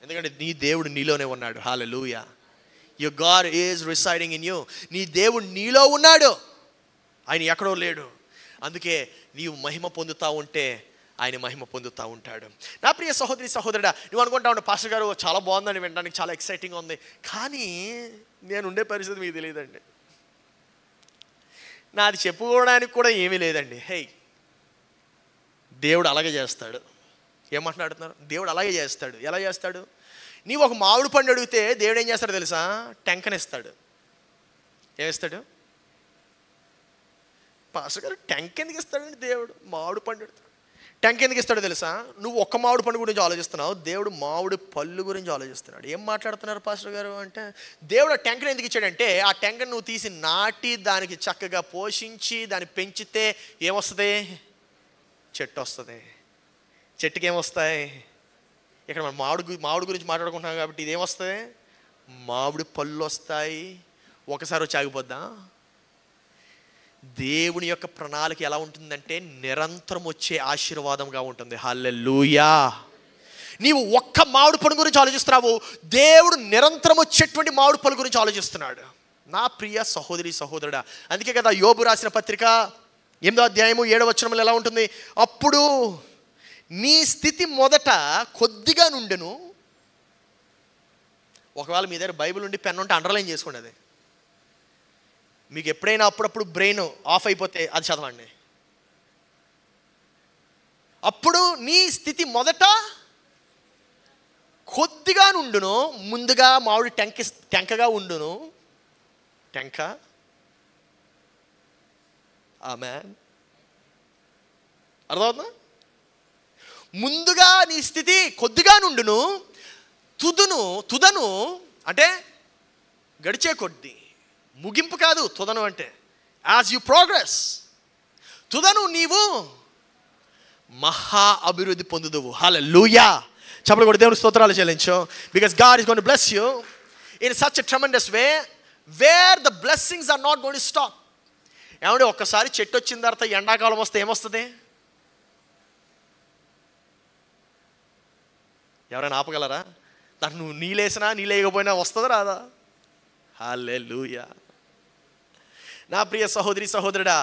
ఎందుకంటే నీ దేవుడు నీలోనే ఉన్నాడు. హల్లెలూయా. Your God is residing in you. నీ దేవుడు నీలో ఉన్నాడు, ఆయన ఎక్కడో లేడు. అందుకే నీవు మహిమ పొందుతూ ఉంటే ఆయన మహిమ పొందుతూ ఉంటాడు. నా ప్రియ సహోదరి సహోదరుడా, నువ్వు అనుకుంటా ఉంటావు, పాస్టర్ గారు చాలా బాగుందని వినడానికి, చాలా ఎక్సైటింగ్గా ఉంది. కానీ నేను ఉండే పరిస్థితి మీకు తెలియదండి. నాది చెప్పుకోవడానికి కూడా ఏమీ లేదండి. దేవుడు అలాగే చేస్తాడు. ఏమంటున్నాడుతున్నారు? దేవుడు అలాగే చేస్తాడు. ఎలా చేస్తాడు? నీవు ఒక మామిడి పండు అడిగితే దేవుడు ఏం చేస్తాడు తెలుసా? టెంకనిస్తాడు. ఏమిస్తాడు? పాస్టర్ గారు టెంక ఎందుకు ఇస్తాడండి దేవుడు? మామిడి పండు టెంక ఎందుకు ఇస్తాడో తెలుసా? నువ్వు ఒక్క మామిడి పండు గురించి ఆలోచిస్తున్నావు, దేవుడు మామిడి పళ్ళు గురించి ఆలోచిస్తున్నాడు. ఏం మాట్లాడుతున్నారు పాస్టర్ గారు అంటే, దేవుడు ఆ టెంకను ఎందుకు ఇచ్చాడంటే, ఆ టెంకను నువ్వు తీసి నాటి దానికి చక్కగా పోషించి దాన్ని పెంచితే ఏమొస్తుంది? చెట్టు వస్తుంది. చెట్టుకి ఏమొస్తాయి? ఇక్కడ మనం మామిడి గురించి మాట్లాడుకుంటున్నాం కాబట్టి ఇదేమొస్తుంది? మామిడి పళ్ళు వస్తాయి. ఒకసారి వచ్చి ఆగిపోద్దా? దేవుని యొక్క ప్రణాళిక ఎలా ఉంటుందంటే నిరంతరం వచ్చే ఆశీర్వాదంగా ఉంటుంది. హల్లెలూయా. నీవు ఒక్క మామిడి పండు గురించి ఆలోచిస్తున్నావు, దేవుడు నిరంతరం వచ్చేటువంటి మామిడి పళ్ళు గురించి ఆలోచిస్తున్నాడు. నా ప్రియ సహోదరి సహోదరుడా, అందుకే కదా యోబు రాసిన పత్రిక 8వ అధ్యాయము 7వ వచనంలో ఎలా ఉంటుంది? అప్పుడు నీ స్థితి మొదట కొద్దిగా నుండెను. ఒకవేళ మీ దగ్గర బైబిల్ ఉండి పెన్ ఉంటే అండర్లైన్ చేసుకోండి. అది మీకు ఎప్పుడైనా అప్పుడప్పుడు బ్రెయిన్ ఆఫ్ అయిపోతే అది చదవండి. అప్పుడు నీ స్థితి మొదట కొద్దిగా నుండును, ముందుగా మామిడి టెంకగా ఉండును. టెంక. ఆమేన్. అర్థమవుతుందా? ముందుగా నీ స్థితి కొద్దిగా నుండును, తుదను అంటే గడిచే కొద్ది, ముగింపు కాదు తుదను అంటే. యాజ్ యు ప్రోగ్రెస్, తుదను నీవు మహా అభివృద్ధి పొందుదువు. హల్లెలూయా. చప్పట్లు కొట్టి దేవుని స్తోత్రాలు చెల్లించు. Because God is going to bless you in such a tremendous way where the blessings are not going to stop. ఏమంటే ఒక్కసారి చెట్టు వచ్చిన తర్వాత ఎండాకాలం వస్తే ఏమొస్తుంది? ఎవరైనా ఆపగలరా? దాన్ని నువ్వు నీళ్ళేసినా నీళ్ళేయకపోయినా వస్తుందా రాదా? హల్లెలూయా. నా ప్రియ సహోదరి సహోదరుడా,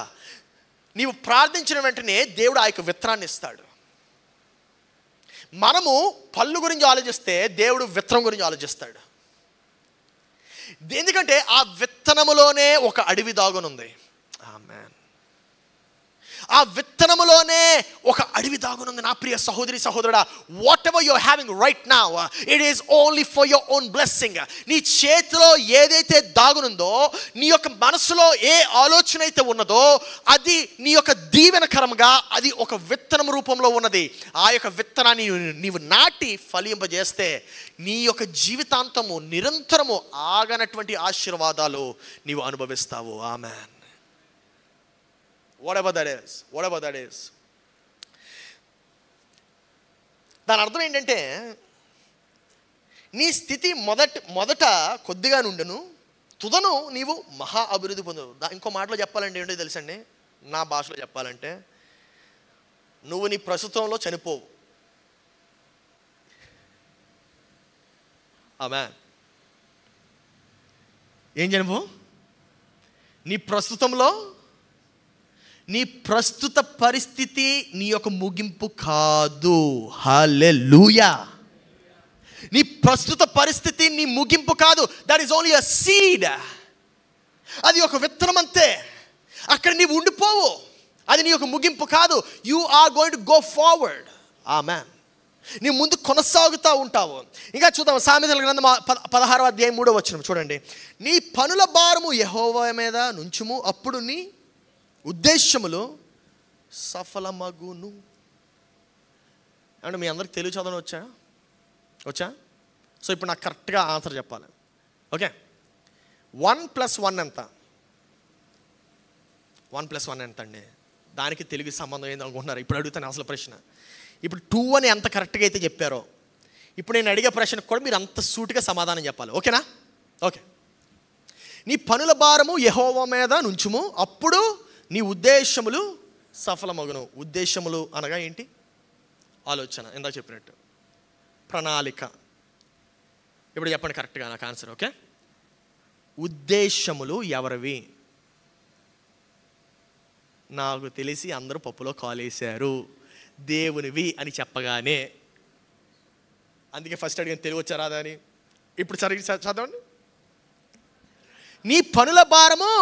నీవు ప్రార్థించిన వెంటనే దేవుడు ఆ యొక్క విత్తనాన్ని ఇస్తాడు. మనము పళ్ళు గురించి ఆలోచిస్తే దేవుడు విత్తనం గురించి ఆలోచిస్తాడు. ఎందుకంటే ఆ విత్తనములోనే ఒక అడవి దాగునుంది. ఆమేన్. ఆ విత్తనములోనే ఒక అడవి దాగునుంది. నా ప్రియ సహోదరి సహోదరుడా, whatever you are having right now, it is only for your own blessing. నీ చేతిలో ఏదైతే దాగునుందో, నీ యొక్క మనసులో ఏ ఆలోచన అయితే ఉన్నదో, అది నీ యొక్క దీవెనకరంగా అది ఒక విత్తనం రూపంలో ఉన్నది. ఆ యొక్క విత్తనాన్ని నీవు నాటి ఫలింపజేస్తే నీ యొక్క జీవితాంతము నిరంతరము ఆగనటువంటి ఆశీర్వాదాలు నీవు అనుభవిస్తావు. ఆమేన్. whatever that is. దాని అర్థం ఏంటంటే, నీ స్థితి మొదట కొద్దిగా నుండును, తుదను నీవు మహా అభివృద్ధి పొందవు. ఇంకో మాటలో చెప్పాలంటే ఏంటో తెలుసండి, నా భాషలో చెప్పాలంటే, నువ్వు నీ ప్రస్తుతంలో చనిపోవు. ఆమేన్. ఏం చనిపోవు? నీ ప్రస్తుతంలో, నీ ప్రస్తుత పరిస్థితి నీ యొక్క ముగింపు కాదు. హల్లెలూయా. నీ ప్రస్తుత పరిస్థితి నీ ముగింపు కాదు. That is only a seed. అది ఒక విత్తనం అంతే. అక్కడ నీవు ఉండిపోవు. అది నీ యొక్క ముగింపు కాదు. You are going to go forward. ఆమేన్. నీ ముందు కొనసాగుతూ ఉంటావు. ఇంకా చూద్దాం, సామెతల గ్రంథం 16వ అధ్యాయం 3వ వచనం చూడండి. నీ పనుల భారము యెహోవా మీద నుంచుము, అప్పుడు నీ ఉద్దేశములు సఫలమగును. అంటే మీ అందరికి తెలుగు చదవడం వచ్చా? సో ఇప్పుడు నాకు కరెక్ట్గా ఆన్సర్ చెప్పాలి. ఓకే, 1 + 1 ఎంత? 1 + 1 ఎంత అండి? దానికి తెలుగు సంబంధం ఏంది అనుకుంటున్నారు? ఇప్పుడు అడుగుతాను అసలు ప్రశ్న. ఇప్పుడు 2 అని ఎంత కరెక్ట్గా అయితే చెప్పారో, ఇప్పుడు నేను అడిగే ప్రశ్నకు కూడా మీరు అంత సూటిగా సమాధానం చెప్పాలి. ఓకేనా? ఓకే. నీ పనుల భారము యెహోవా మీద నుంచుము, అప్పుడు నీ ఉద్దేశములు సఫలమగును. ఉద్దేశములు అనగా ఏంటి? ఆలోచన. ఇందాక చెప్పినట్టు ప్రణాళిక. ఇప్పుడు చెప్పండి కరెక్ట్గా నాకు ఆన్సర్. ఓకే, ఉద్దేశములు ఎవరివి? నాకు తెలిసి అందరూ పప్పులో కాలేశారు. దేవునివి అని చెప్పగానే, అందుకే ఫస్ట్ అడిగిన తెలుగు వచ్చా రాదా అని. ఇప్పుడు సరిగ్గా చదవండి. నీ పనుల భారము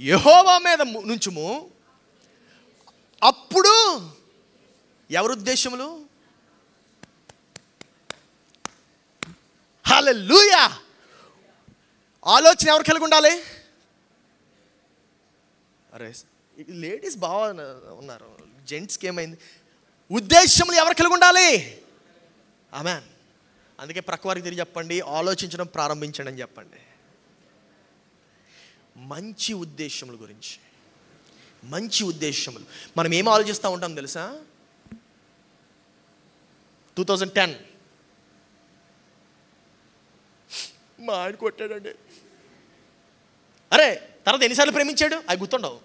యెహోవా మీద నుంచుము, అప్పుడు ఎవరి ఉద్దేశములు? హల్లెలూయా. ఆలోచన ఎవరు కలిగి ఉండాలి? అరే లేడీస్ బాగా ఉన్నారు, జెంట్స్కి ఏమైంది? ఉద్దేశములు ఎవరు కలిగి ఉండాలి? ఆమేన్. అందుకే ప్రక్క వారికి తిరిగి చెప్పండి, ఆలోచించడం ప్రారంభించండి అని చెప్పండి. మంచి ఉద్దేశముల గురించి. మంచి ఉద్దేశములు. మనం ఏం ఆలోచిస్తూ ఉంటాం తెలుసా? 2010 మా ఆయన కొట్టాడండి. అరే తర్వాత ఎన్నిసార్లు ప్రేమించాడు అవి గుర్తుండవు.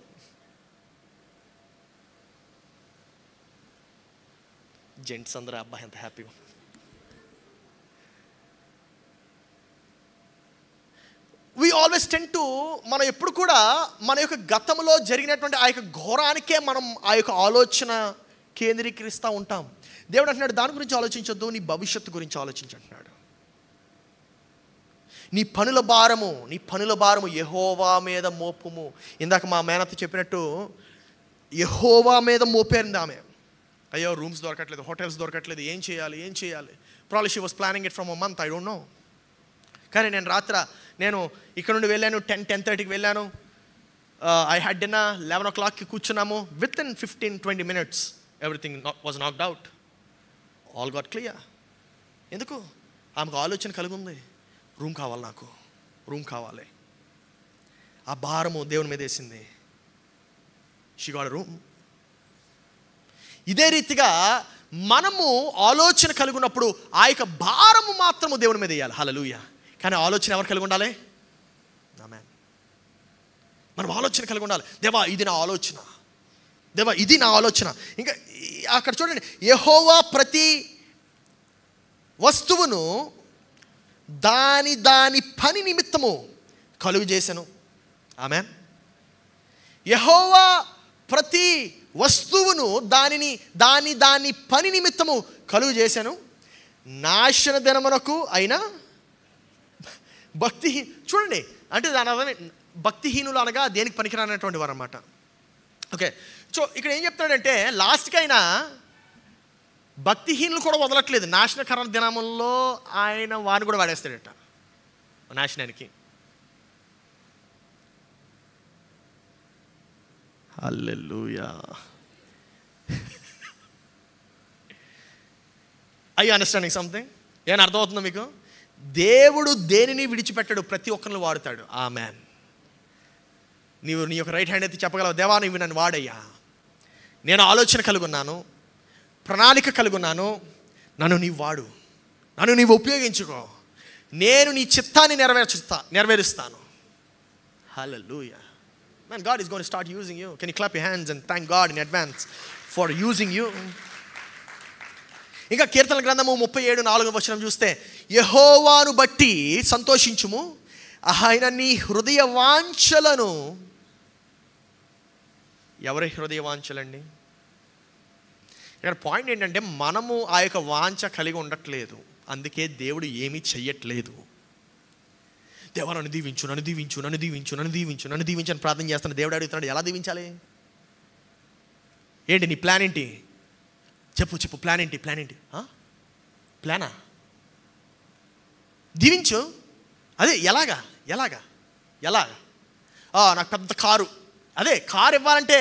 జెంట్స్ అందరూ అబ్బాయి ఎంత హ్యాపీగా. we always tend to, మనం ఎప్పుడు కూడా మన యొక్క గతంలో జరిగినటువంటి ఆ యొక్క ఘోరానికే మనం ఆ యొక్క ఆలోచన కేంద్రీకరిస్తూ ఉంటాం. దేవుడు అంటున్నాడు, దాని గురించి ఆలోచించొద్దు, నీ భవిష్యత్తు గురించి ఆలోచించంటున్నాడు. నీ పనుల భారము యెహోవా మీద మోపుము. ఇందాక మా మేనత్త చెప్పినట్టు యెహోవా మీద మోపేరింది ఆమె. అయ్యో రూమ్స్ దొరకట్లేదు, హోటల్స్ దొరకట్లేదు, ఏం చేయాలి. Probably she was planning it from a month, I don't know. కానీ నేను ఇక్కడ నుండి వెళ్ళాను, 10-10:30కి వెళ్ళాను. ఐ హ్యాడ్ డిన్నర్, 11 o'clockకి కూర్చున్నాము. With in 15-20 minutes everything was knocked out. All got clear. ఎందుకు? ఆమెకు ఆలోచన కలిగి ఉంది, రూమ్ కావాలి, నాకు రూమ్ కావాలి. ఆ భారము దేవుని మీద వేసింది. She got room. ఇదే రీతిగా మనము ఆలోచన కలిగి ఉన్నప్పుడు ఆ యొక్క భారము మాత్రము దేవుని మీద వేయాలి. హల్లెలూయా. కానీ ఆలోచన ఎవరు కలిగి ఉండాలి? ఆమేన్. మనం ఆలోచన కలిగి ఉండాలి. దేవా ఇది నా ఆలోచన, దేవా ఇది నా ఆలోచన. ఇంకా అక్కడ చూడండి, యెహోవా ప్రతి వస్తువును దాని పని నిమిత్తము కలుగు చేసెను. ఆమేన్. యెహోవా ప్రతి వస్తువును దాని పని నిమిత్తము కలుగు చేశాను. నాశన దినమునకు అయినా చూడండి, అంటే దాని భక్తిహీనులు అనగా దేనికి పనికిరానటువంటి వారు అన్నమాట. ఓకే, సో ఇక్కడ ఏం చెప్తున్నాడంటే లాస్ట్కి ఆయన భక్తిహీనులు కూడా వదలట్లేదు. నాశనకరణ దినముల్లో ఆయన వారిని కూడా వాడేస్తాడట నాశనానికి. హల్లెలూయా. I you understanding something? ఏమైనా అర్థమవుతుందా మీకు? దేవుడు దేనిని విడిచిపెట్టాడు, ప్రతి ఒక్కరిని వాడుతాడు. ఆమేన్. నీవు నీ యొక్క రైట్ హ్యాండ్ అయితే చెప్పగలవు, దేవా నీవు నన్ను వాడయ్యా, నేను ఆలోచన కలిగి ఉన్నాను, ప్రణాళిక కలిగి ఉన్నాను, నన్ను నీవు వాడు, నన్ను నీవు ఉపయోగించుకో, నేను నీ చిత్తాన్ని నెరవేరుస్తాను. హల్లెలూయా. Man, God is going to start using you. Can you clap your hands and thank God in advance for using you? ఇంకా కీర్తన గ్రంథము 37:4 చూస్తే, యెహోవాను బట్టి సంతోషించుము, ఆయన నీ హృదయ వాంఛలను. ఎవరి హృదయ వాంఛలండి? ఇక్కడ పాయింట్ ఏంటంటే మనము ఆ యొక్క వాంఛ కలిగి ఉండట్లేదు, అందుకే దేవుడు ఏమీ చెయ్యట్లేదు. దేవా నన్ను దీవించు, నన్ను దీవించు, నన్ను దీవించు, నన్ను దీవించు, నన్ను దీవించు అని ప్రార్థన చేస్తాను. దేవుడు అడుగుతున్నాడు, ఎలా దీవించాలి? ఏంటి నీ ప్లాన్ ఏంటి? చెప్పు ప్లాన్ ఏంటి? ప్లానా? దీవించు. అదే ఎలాగా? నాకు పెద్ద కారు, అదే కారు ఇవ్వాలంటే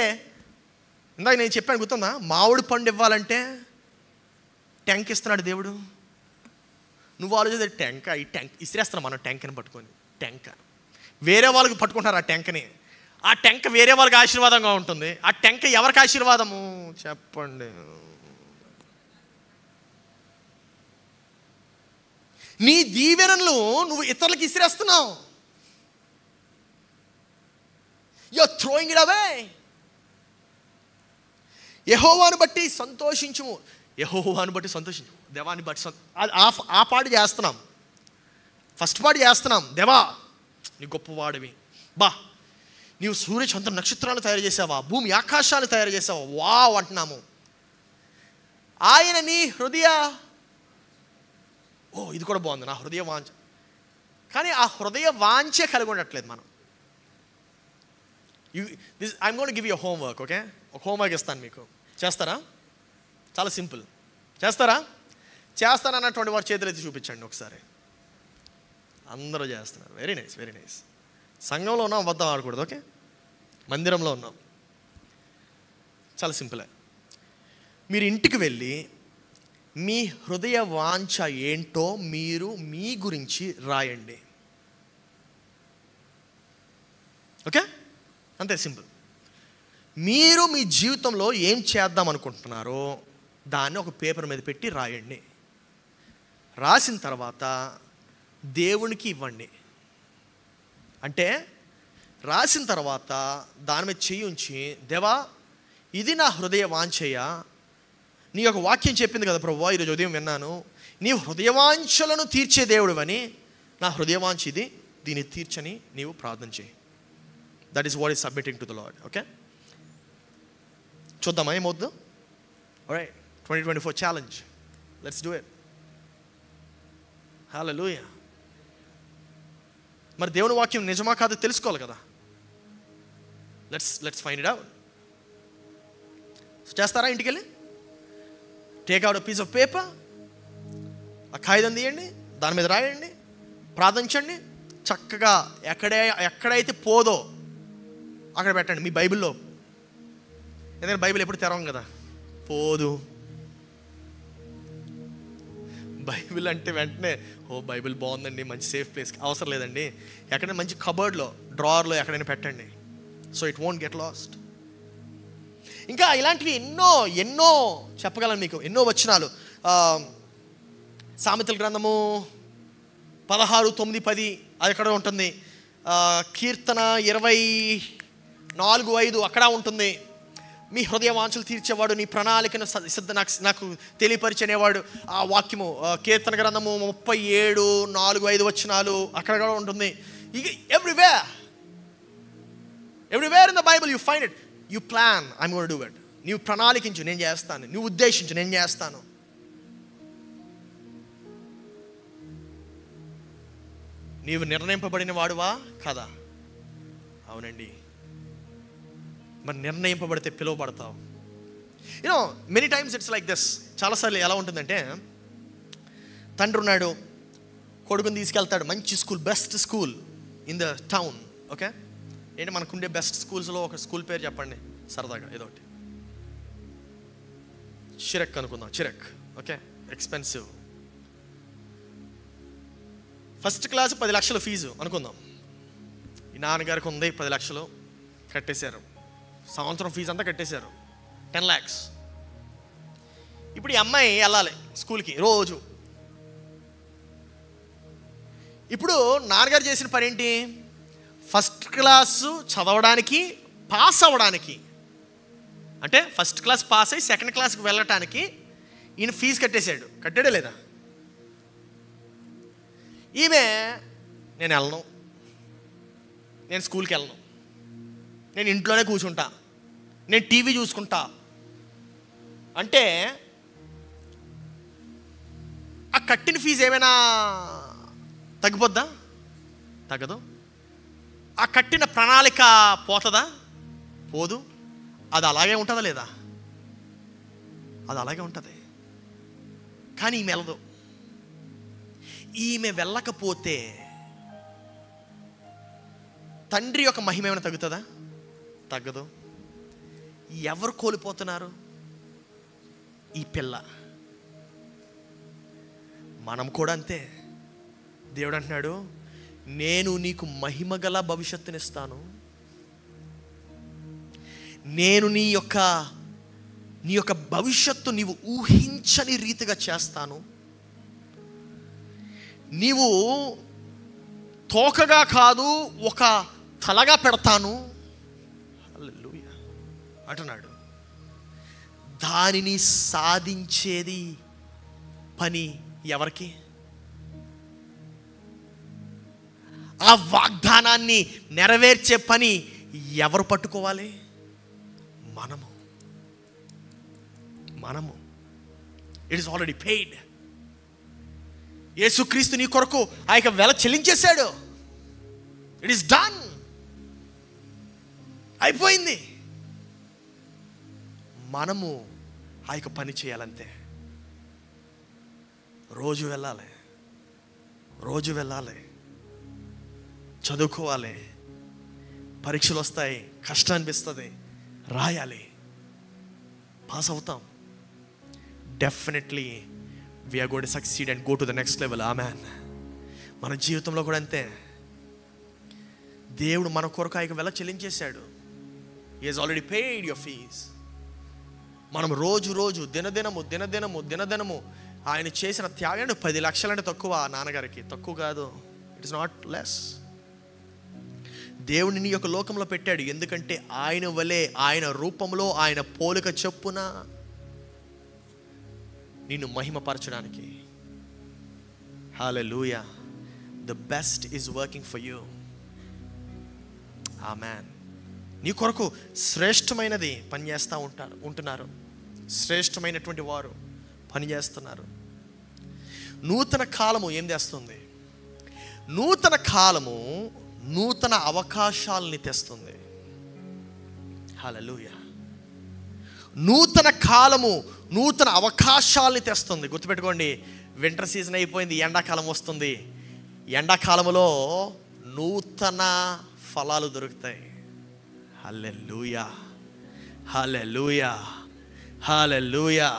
ఇందాక నేను చెప్పాను గుర్తుందా? మామిడి పండు ఇవ్వాలంటే ట్యాంక్ ఇస్తున్నాడు దేవుడు. నువ్వు ఆలోచిస్తే ఈ ట్యాంక్ ఇసిరేస్తున్నాం మనం, ట్యాంక్ని పట్టుకొని. ట్యాంక్ వేరే వాళ్ళకి పట్టుకుంటారు ఆ ట్యాంక్ని. ఆ ట్యాంక్ వేరే వాళ్ళకి ఆశీర్వాదంగా ఉంటుంది. ఆ ట్యాంక్ ఎవరికి ఆశీర్వాదము చెప్పండి? నీ దీవెనలు నువ్వు ఇతరులకు ఇసిరేస్తున్నావు. You are throwing it away. యెహోవాను బట్టి సంతోషించుము. యెహోవాను బట్టి సంతోషించు, దేవాన్ని బట్టి ఆ పాట చేస్తున్నాం. ఫస్ట్ పాట చేస్తున్నాం, దేవా నీ గొప్పవాడివి, నీవు సూర్య చంద్ర నక్షత్రాలు తయారు చేసావా, భూమి ఆకాశాలు తయారు చేసావా, వావ్ అంటున్నాము. ఆయన నీ హృదయ, ఇది కూడా బాగుంది, నా హృదయ వాంఛ. కానీ ఆ హృదయ వాంఛే కలిగి ఉండట్లేదు మనం. I'm going to give you homework. Okay, ఒక హోంవర్క్ ఇస్తాను మీకు, చేస్తారా? చాలా సింపుల్. చేస్తానన్నటువంటి వారు చేతులు ఎత్తి చూపించండి ఒకసారి. అందరూ చేస్తున్నారు. Very nice. సంఘంలో ఉన్నాం, అబద్ధం ఆడకూడదు. ఓకే, మందిరంలో ఉన్నాం. చాలా సింపులే. మీరు ఇంటికి వెళ్ళి మీ హృదయ వాంఛ ఏంటో మీరు మీ గురించి రాయండి. ఓకే, అంతే సింపుల్. మీరు మీ జీవితంలో ఏం చేద్దాం అనుకుంటున్నారో దాన్ని ఒక పేపర్ మీద పెట్టి రాయండి. రాసిన తర్వాత దేవునికి ఇవ్వండి. అంటే రాసిన తర్వాత దాని మీద చెయ్యి ఉంచి, దేవా ఇది నా హృదయ వాంఛయ్యా, నీ యొక్క వాక్యం చెప్పింది కదా ప్రభువా, ఈరోజు ఉదయం విన్నాను, నీవు హృదయవాంఛలను తీర్చే దేవుడివని, నా హృదయవాంఛ ఇది, దీన్ని తీర్చని నీవు ప్రార్థన చేయి. That is what is submitting to the Lord. Okay, చూద్దామా ఏమవుద్దు? Alright, 2024 challenge, let's do it. హల్లెలూయా. మరి దేవుని వాక్యం నిజమా కాదో తెలుసుకోవాలి కదా. Let's find it out. చేస్తారా? ఇంటికి వెళ్ళి take out piece of paper, ఆ కాగితం తీయండి, దాని మీద రాయండి, ప్రార్థించండి. చక్కగా ఎక్కడైతే పోదో అక్కడ పెట్టండి మీ బైబిల్లో. ఎందుకంటే బైబిల్ ఎప్పుడు తెరవం కదా, పోదు. బైబిల్ అంటే వెంటనే బైబిల్ బాగుందండి, మంచి సేఫ్ ప్లేస్ అవసరం లేదండి. ఎక్కడైనా మంచి కబర్డ్లో, డ్రావర్లో ఎక్కడైనా పెట్టండి. So it won't get lost. ఇంకా ఇలాంటివి ఎన్నో చెప్పగలను మీకు, ఎన్నో వచనాలు. సామెతల గ్రంథము 16:9-10 అది అక్కడ ఉంటుంది. కీర్తన 24:5 అక్కడ ఉంటుంది. మీ హృదయ వాంఛలు తీర్చేవాడు, నీ ప్రణాళికను నాకు తెలియపరిచేవాడు. ఆ వాక్యము కీర్తన గ్రంథము 37:4-5 వచనాలు అక్కడ కూడా ఉంటుంది. Everywhere in the Bible you find it. You plan, I'm going to do it. నీవు ప్రణాళికించు, నేను చేస్తాను. నువ్వు ఉద్దేశించు, నేను చేస్తాను. నీవు నిర్ణయింపబడిన వాడువా కదా? అవునండి. మరి నిర్ణయింపబడితే పిలువబడతావు. You know many times it's like this. చాలాసార్లు ఎలా ఉంటుందంటే, తండ్రి ఉన్నాడు, కొడుకుని తీసుకెళ్తాడు మంచి school, best school in the town. Okay, ఏంటి మనకుండే బెస్ట్ స్కూల్స్లో ఒక స్కూల్ పేరు చెప్పండి సరదాగా, ఏదో ఒకటి. చిరక్ అనుకుందాం, Chirec. Okay, expensive. First class 10 లక్షలు ఫీజు అనుకుందాం. ఈ నాన్నగారికి ఉంది 10 లక్షలు, కట్టేశారు. సంవత్సరం ఫీజు అంతా కట్టేశారు, 10 lakhs. ఇప్పుడు ఈ అమ్మాయి వెళ్ళాలి స్కూల్కి రోజు. ఇప్పుడు నాన్నగారు చేసిన పని ఏంటి? ఫస్ట్ క్లాసు చదవడానికి, పాస్ అవ్వడానికి, అంటే ఫస్ట్ క్లాస్ పాస్ అయ్యి సెకండ్ క్లాస్కి వెళ్ళటానికి ఈయన ఫీజు కట్టేశాడు. కట్టాడే లేదా? ఈమె నేను వెళ్ళను, నేను స్కూల్కి వెళ్ళను, నేను ఇంట్లోనే కూర్చుంటా, నేను టీవీ చూసుకుంటా అంటే ఆ కట్టిన ఫీజు ఏమైనా తగ్గిపోద్దా? తగ్గదు. ఆ కట్టిన ప్రణాళిక పోతుందా? పోదు. అది అలాగే ఉంటుందా లేదా? అది అలాగే ఉంటుంది. కానీ ఈమె వెళ్ళదు. ఈమె వెళ్ళకపోతే తండ్రి యొక్క మహిమ ఏమైనా తగ్గుతుందా? తగ్గదు. ఎవరు కోల్పోతున్నారు? ఈ పిల్ల. మనం కూడా అంతే. దేవుడు అంటున్నాడు, నేను నీకు మహిమగల భవిష్యత్తునిస్తాను, నేను నీ యొక్క భవిష్యత్తు నీవు ఊహించని రీతిగా చేస్తాను, నీవు తోకగా కాదు ఒక తలగా పెడతాను హల్లెలూయా అంటున్నాడు. దానిని సాధించేది పని ఎవరికి? ఆ వాగ్దానాన్ని నెరవేర్చే పని ఎవరు పట్టుకోవాలి? మనము. It is already paid. యేసుక్రీస్తు నీ కొరకు ఆ యొక్క వెల చెల్లించేశాడు. It is done. అయిపోయింది. మనము ఆ యొక్క పని చేయాలంతే. రోజు వెళ్ళాలి, చదువుకోవాలి, పరీక్షలు వస్తాయి, కష్టం అనిపిస్తుంది, రాయాలి, పాస్ అవుతాం. Definitely we are going to succeed and go to the next level. Amen. మన జీవితంలో కూడా అంతే. దేవుడు మన కొరకు ఆ యొక్క వెల చెల్లించేశాడు. He has already paid your fees. మనం రోజు దినదినము ఆయన చేసిన త్యాగాన్ని 10 లక్షలంటే తక్కువ. నాన్నగారికి తక్కువ కాదు. It is not less. దేవుడిని నీ యొక్క లోకంలో పెట్టాడు ఎందుకంటే ఆయన వలె, ఆయన రూపంలో, ఆయన పోలిక చొప్పున నిన్ను మహిమపరచడానికి. హల్లెలూయా. The best is working for you. ఆమెన్. నీ కొరకు శ్రేష్టమైనది పనిచేస్తూ ఉంటున్నారు. శ్రేష్టమైనటువంటి వారు పనిచేస్తున్నారు. నూతన కాలము ఏం చేస్తుంది? నూతన కాలము నూతన అవకాశాలని తెస్తుంది. హల్లెలూయా. నూతన కాలము నూతన అవకాశాలని తెస్తుంది. గుర్తుపెట్టుకోండి, వింటర్ సీజన్ అయిపోయింది, ఎండాకాలం వస్తుంది. ఎండాకాలంలో నూతన ఫలాలు దొరుకుతాయి. హల్లెలూయా, హల్లెలూయా, హల్లెలూయా.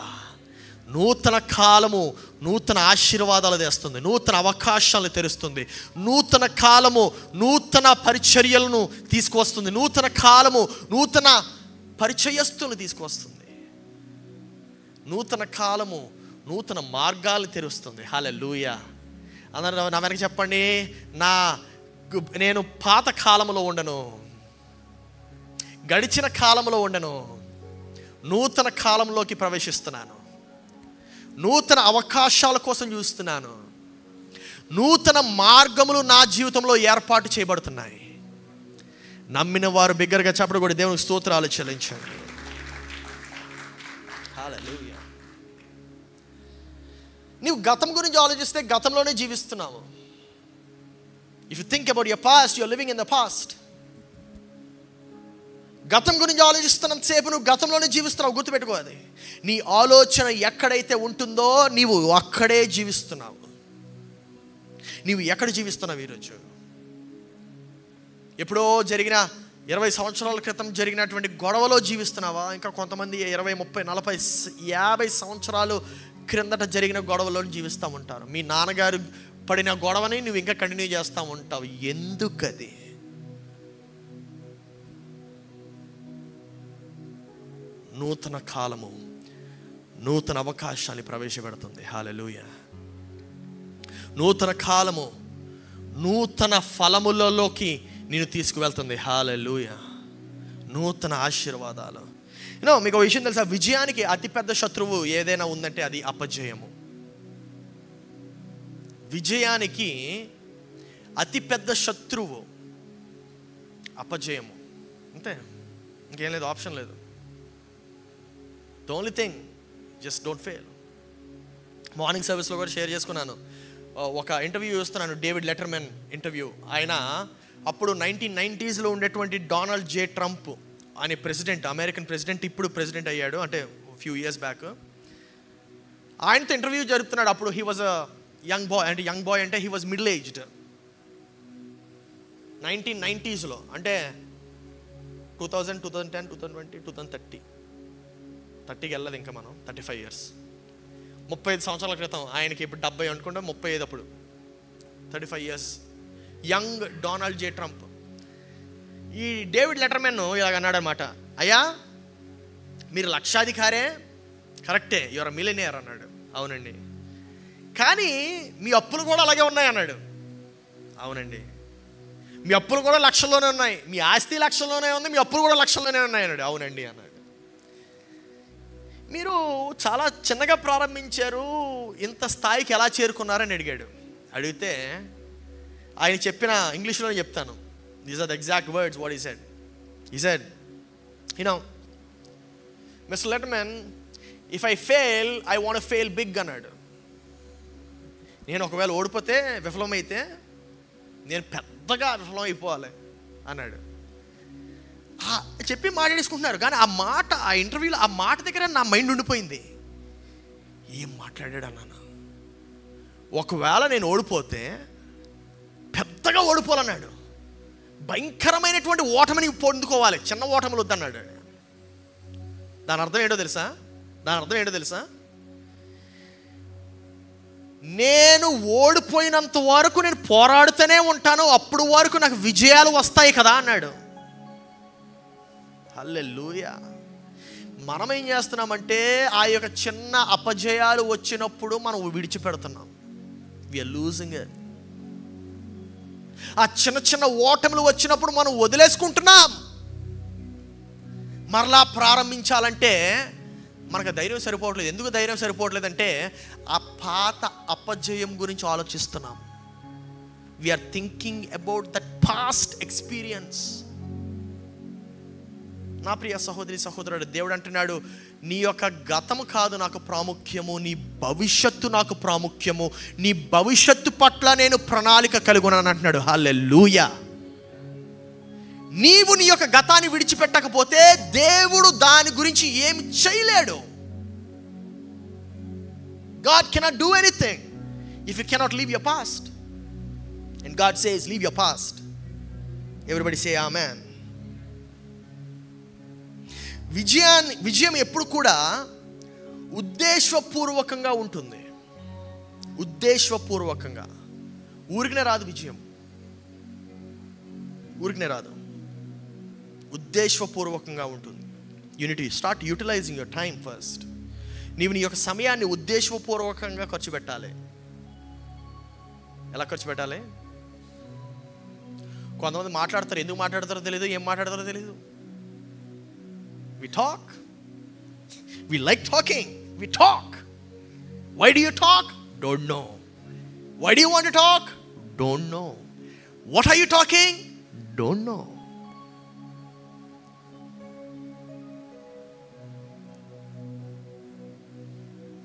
నూతన కాలము నూతన ఆశీర్వాదాలు తెస్తుంది, నూతన అవకాశాలను తెరుస్తుంది. నూతన కాలము నూతన పరిచర్యలను తీసుకువస్తుంది. నూతన కాలము నూతన పరిచయస్తులను తీసుకువస్తుంది. నూతన కాలము నూతన మార్గాలు తెరుస్తుంది. హల్లెలూయా. అందరూ నా వెనక చెప్పండి, నేను పాత కాలంలో ఉండను, గడిచిన కాలంలో ఉండను, నూతన కాలంలోకి ప్రవేశిస్తున్నాను. నూతన అవకాశాల కోసం చూస్తున్నాను. నూతన మార్గములు నా జీవితంలో ఏర్పాటు చేయబడుతున్నాయి. నమ్మిన వారు బిగ్గరగా చెప్పడం కూడా దేవునికి స్తోత్రాలు చెల్లించండి. హల్లెలూయా. నీవు గతం గురించి ఆలోచిస్తే గతంలోనే జీవిస్తున్నావు. If you think about your past, you are living in the past. గతం గురించి ఆలోచిస్తున్నంతసేపు నువ్వు గతంలోనే జీవిస్తున్నావు. గుర్తుపెట్టుకో, అది నీ ఆలోచన ఎక్కడైతే ఉంటుందో నీవు అక్కడే జీవిస్తున్నావు. నీవు ఎక్కడ జీవిస్తున్నావు ఈరోజు? ఎప్పుడో జరిగిన 20 సంవత్సరాల క్రితం జరిగినటువంటి గొడవలో జీవిస్తున్నావా? ఇంకా కొంతమంది 20, 30, 40, 50 సంవత్సరాలు క్రిందట జరిగిన గొడవలో జీవిస్తూ ఉంటారు. మీ నాన్నగారు పడిన గొడవని నువ్వు ఇంకా కంటిన్యూ చేస్తూ ఉంటావు. ఎందుకది? నూతన కాలము నూతన అవకాశాన్ని ప్రవేశపెడుతుంది. హల్లెలూయా. నూతన కాలము నూతన ఫలములలోకి నేను తీసుకువెళ్తుంది. హల్లెలూయా. నూతన ఆశీర్వాదాలు. మీకు ఒక విషయం తెలుసా? విజయానికి అతిపెద్ద శత్రువు ఏదైనా ఉందంటే అది అపజయము. విజయానికి అతిపెద్ద శత్రువు అపజయము. అంతే, ఇంకేం లేదు, ఆప్షన్ లేదు. The only thing, just don't fail. Morning సర్వీస్లో కూడా షేర్ చేసుకున్నాను. ఒక ఇంటర్వ్యూ చూస్తున్నాను, డేవిడ్ లెటర్మెన్ ఇంటర్వ్యూ. ఆయన అప్పుడు 1990s ఉండేటువంటి డొనాల్డ్ జే ట్రంప్ అనే ప్రెసిడెంట్, అమెరికన్ ప్రెసిడెంట్, ఇప్పుడు ప్రెసిడెంట్ అయ్యాడు, అంటే ఫ్యూ ఇయర్స్ బ్యాక్. ఆయనతో ఇంటర్వ్యూ జరుపుతున్నాడు. అప్పుడు he was a young boy. అంటే యంగ్ బాయ్ అంటే he was middle aged. 1990s, అంటే 2000, 2010, 2020, 2030, 30కి వెళ్ళదు ఇంకా మనం. 35 years, 35 సంవత్సరాల క్రితం. ఆయనకి ఇప్పుడు 70 అనుకుంటే 35 అప్పుడు. 35 years యంగ్ డొనాల్డ్ జే ట్రంప్. ఈ డేవిడ్ లెటర్మెన్ ఇలాగ అన్నాడు అనమాట, అయ్యా మీరు లక్షాధికారే, కరెక్టే, యువర్ మిలియనియర్ అన్నాడు. అవునండి, కానీ మీ అప్పులు కూడా అలాగే ఉన్నాయి అన్నాడు. అవునండి, మీ అప్పులు కూడా లక్షల్లోనే ఉన్నాయి, మీ ఆస్తి లక్షల్లోనే ఉంది, మీ అప్పులు కూడా లక్షల్లోనే ఉన్నాయి అన్నాడు. అవునండి అన్నాడు. మీరు చాలా చిన్నగా ప్రారంభించారు, ఇంత స్థాయికి ఎలా చేరుకున్నారని అడిగాడు. అడిగితే ఆయన చెప్పిన ఇంగ్లీష్లోనే చెప్తాను. These are the exact words what he said. He said, mister Letterman, if I fail I want fail big అన్నాడు. నేను ఒకవేళ ఓడిపోతే, విఫలమైతే నేను పెద్దగా విఫలం అయిపోవాలి అన్నాడు. చెప్పి మాట్లాడేసుకుంటున్నారు. కానీ ఆ మాట, ఆ ఇంటర్వ్యూలో ఆ మాట దగ్గర నా మైండ్ ఉండిపోయింది. ఏం మాట్లాడాడు అన్నాను. ఒకవేళ నేను ఓడిపోతే పెద్దగా ఓడిపోవాలన్నాడు. భయంకరమైనటువంటి ఓటమిని పొందుకోవాలి, చిన్న ఓటములు వద్దన్నాడు. దాని అర్థం ఏంటో తెలుసా? నేను ఓడిపోయినంత వరకు నేను పోరాడుతూనే ఉంటాను, అప్పుడు వరకు నాకు విజయాలు వస్తాయి కదా అన్నాడు. హల్లెలూయా. మనం ఏం చేస్తున్నామంటే ఆ యొక్క చిన్న అపజయాలు వచ్చినప్పుడు మనం విడిచిపెడుతున్నాం. We are losing it. ఆ చిన్న ఓటములు వచ్చినప్పుడు మనం వదిలేసుకుంటున్నాం. మరలా ప్రారంభించాలంటే మనకు ధైర్యం సరిపోవట్లేదు. ఎందుకు ధైర్యం సరిపోవట్లేదంటే ఆ పాత అపజయం గురించి ఆలోచిస్తున్నాం. We are thinking about that past experience. నా ప్రియ సహోదరి సహోదరుడు, దేవుడు అంటున్నాడు, నీ యొక్క గతము కాదు నాకు ప్రాముఖ్యము, నీ భవిష్యత్తు నాకు ప్రాముఖ్యము. నీ భవిష్యత్తు పట్ల నేను ప్రణాళిక కలిగి ఉన్నాను అంటున్నాడు. హల్లెలూయా. నీవు నీ యొక్క గతాన్ని విడిచిపెట్టకపోతే దేవుడు దాని గురించి ఏమి చేయలేడు. God cannot do anything if you cannot leave your past. And God says, leave your past. Everybody say amen. విజయం ఎప్పుడు కూడా ఉద్దేశపూర్వకంగా ఉంటుంది. ఉద్దేశపూర్వకంగా, ఊరికనే రాదు విజయం. ఊరికనే రాదు, ఉద్దేశపూర్వకంగా ఉంటుంది. You need to start utilizing your time first. నీవు నీ యొక్క సమయాన్ని ఉద్దేశపూర్వకంగా ఖర్చు పెట్టాలి. ఎలా ఖర్చు పెట్టాలి? కొంతమంది మాట్లాడతారు, ఎందుకు మాట్లాడతారో తెలియదు, ఏం మాట్లాడతారో తెలియదు. We talk. We like talking. We talk. Why do you talk? Don't know. Why do you want to talk? Don't know. What are you talking? Don't know.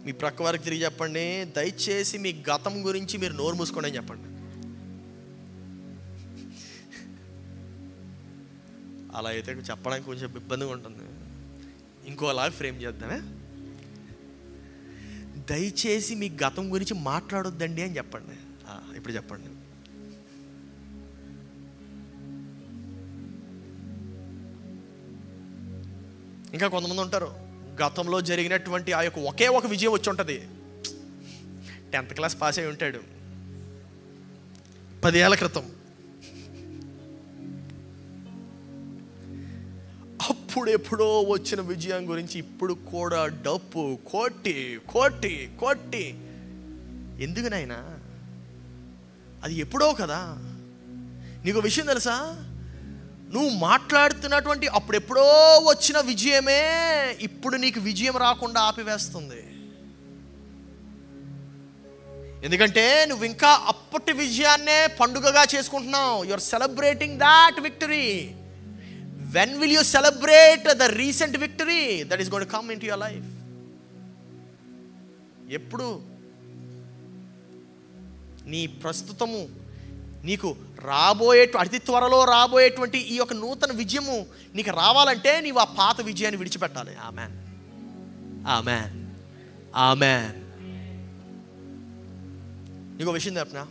మీ ప్రక్క వారికి తిరిగి చెప్పండి, దయచేసి మీ గతం గురించి మీరు నోరు మూసుకోండి అని చెప్పండి. అలా అయితే చెప్పడానికి కొంచెం ఇబ్బందిగా ఉంటుంది. ఇంకోలాగా ఫ్రేమ్ చేద్దామే. దయచేసి మీ గతం గురించి మాట్లాడొద్దండి అని చెప్పండి. ఇప్పుడు చెప్పండి. ఇంకా కొంతమంది ఉంటారు, గతంలో జరిగినటువంటి ఆ యొక్క ఒకే ఒక విజయం వచ్చి ఉంటుంది. 10th క్లాస్ పాస్ అయి ఉంటాడు 10 ఏళ్ల క్రితం. అప్పుడెప్పుడో వచ్చిన విజయం గురించి ఇప్పుడు కూడా డప్పు కొట్టి కొట్టి కొట్టి ఎందుకు నాయనా? అది ఎప్పుడో కదా. నీకు విషయం తెలుసా? నువ్వు మాట్లాడుతున్నటువంటి అప్పుడెప్పుడో వచ్చిన విజయమే ఇప్పుడు నీకు విజయం రాకుండా ఆపివేస్తుంది. ఎందుకంటే నువ్వు ఇంకా అప్పటి విజయాన్నే పండుగగా చేసుకుంటున్నావు. You are celebrating that victory. When will you celebrate the recent victory that is going to come into your life? ఎప్పుడు? నీ ప్రస్తుతము నీకు అతి త్వరలో రాబోయేటువంటి ఈ యొక్క నూతన విజయము నీకు రావాలంటే నీవు ఆ పాత విజయాన్ని విడిచిపెట్టాలి. Amen, amen, amen. నీకు విషయం చెప్పనా?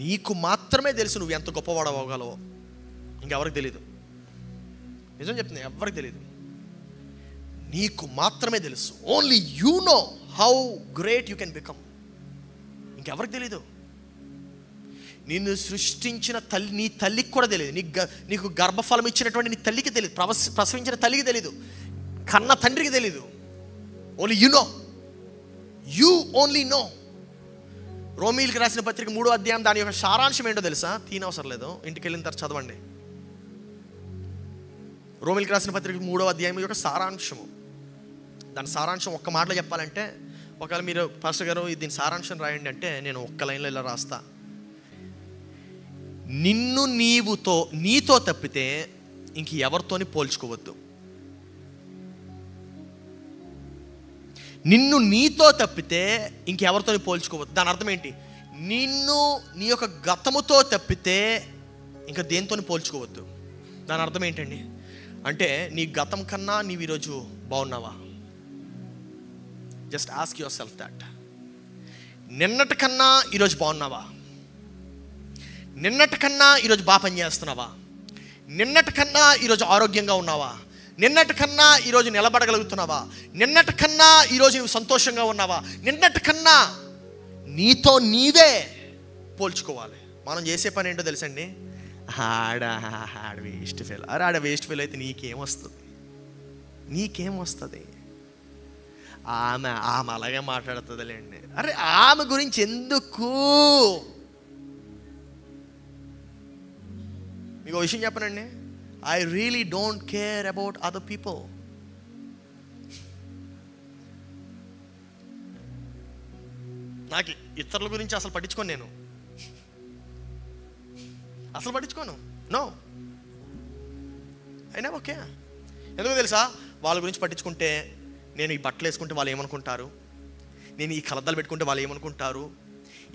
నీకు మాత్రమే తెలుసు నువ్వు ఎంత గొప్పవాడవగలవో. ఇంకెవరికి తెలీదు. నిజం చెప్తున్నా, ఎవరికి తెలీదు. నీకు మాత్రమే తెలుసు. Only you know how great you can become. ఇంకెవరికి తెలీదు. నిన్ను సృష్టించిన తల్లి, నీ తల్లికి కూడా తెలియదు. నీకు గర్భఫలం ఇచ్చినటువంటి నీ తల్లికి తెలియదు. ప్రసవించిన తల్లికి తెలీదు. కన్న తండ్రికి తెలీదు. Only you know. You only know. రోమీయులకు రాసిన పత్రిక 3వ అధ్యాయం దాని యొక్క సారాంశం ఏంటో తెలుసా? తీనవసరం లేదు, ఇంటికి వెళ్ళిన తర్వాత చదవండి. రోమీయులకు రాసిన పత్రిక 3వ అధ్యాయం యొక్క సారాంశము. దాని సారాంశం ఒక్క మాటలో చెప్పాలంటే, ఒకవేళ మీరు పాస్టర్ గారు దీని సారాంశం రాయండి అంటే నేను ఒక్క లైన్లో ఇలా రాస్తా. నిన్ను నీతో తప్పితే ఇంక ఎవరితోని పోల్చుకోవద్దు. నిన్ను నీతో తప్పితే ఇంకెవరితోని పోల్చుకోవద్దు. దాని అర్థం ఏంటి? నిన్ను నీ యొక్క గతముతో తప్పితే ఇంకా దేనితోని పోల్చుకోవద్దు. దాని అర్థం ఏంటండి? అంటే నీ గతం కన్నా నీవు ఈరోజు బాగున్నావా? Just ask your self that. నిన్నటి కన్నా ఈరోజు బాగున్నావా? నిన్నటి కన్నా ఈరోజు బాగా పనిచేస్తున్నావా? నిన్నటి కన్నా ఈరోజు ఆరోగ్యంగా ఉన్నావా? నిన్నటి కన్నా ఈరోజు నిలబడగలుగుతున్నావా? నిన్నటి కన్నా ఈరోజు నువ్వు సంతోషంగా ఉన్నావా? నిన్నటి కన్నా నీతో నీవే పోల్చుకోవాలి. మనం చేసే పని ఏంటో తెలుసండి? ఆడ వేస్ట్ ఫెయిల్. ఆడ వేస్ట్ ఫెయిల్ అయితే నీకేమొస్తుంది? ఆమె అలాగే మాట్లాడుతుందిలేండి. అరే ఆమె గురించి ఎందుకు? మీకు విషయం చెప్పనండి, I really don't care about other people. నాకు ఇతరుల గురించి అసలు పట్టించుకోను. నో, అయినా ఓకే. ఎందుకు తెలుసా? వాళ్ళ గురించి పట్టించుకుంటే నేను ఈ బట్టలు వేసుకుంటే వాళ్ళు ఏమనుకుంటారు, నేను ఈ కలద్దాలు పెట్టుకుంటే వాళ్ళు ఏమనుకుంటారు,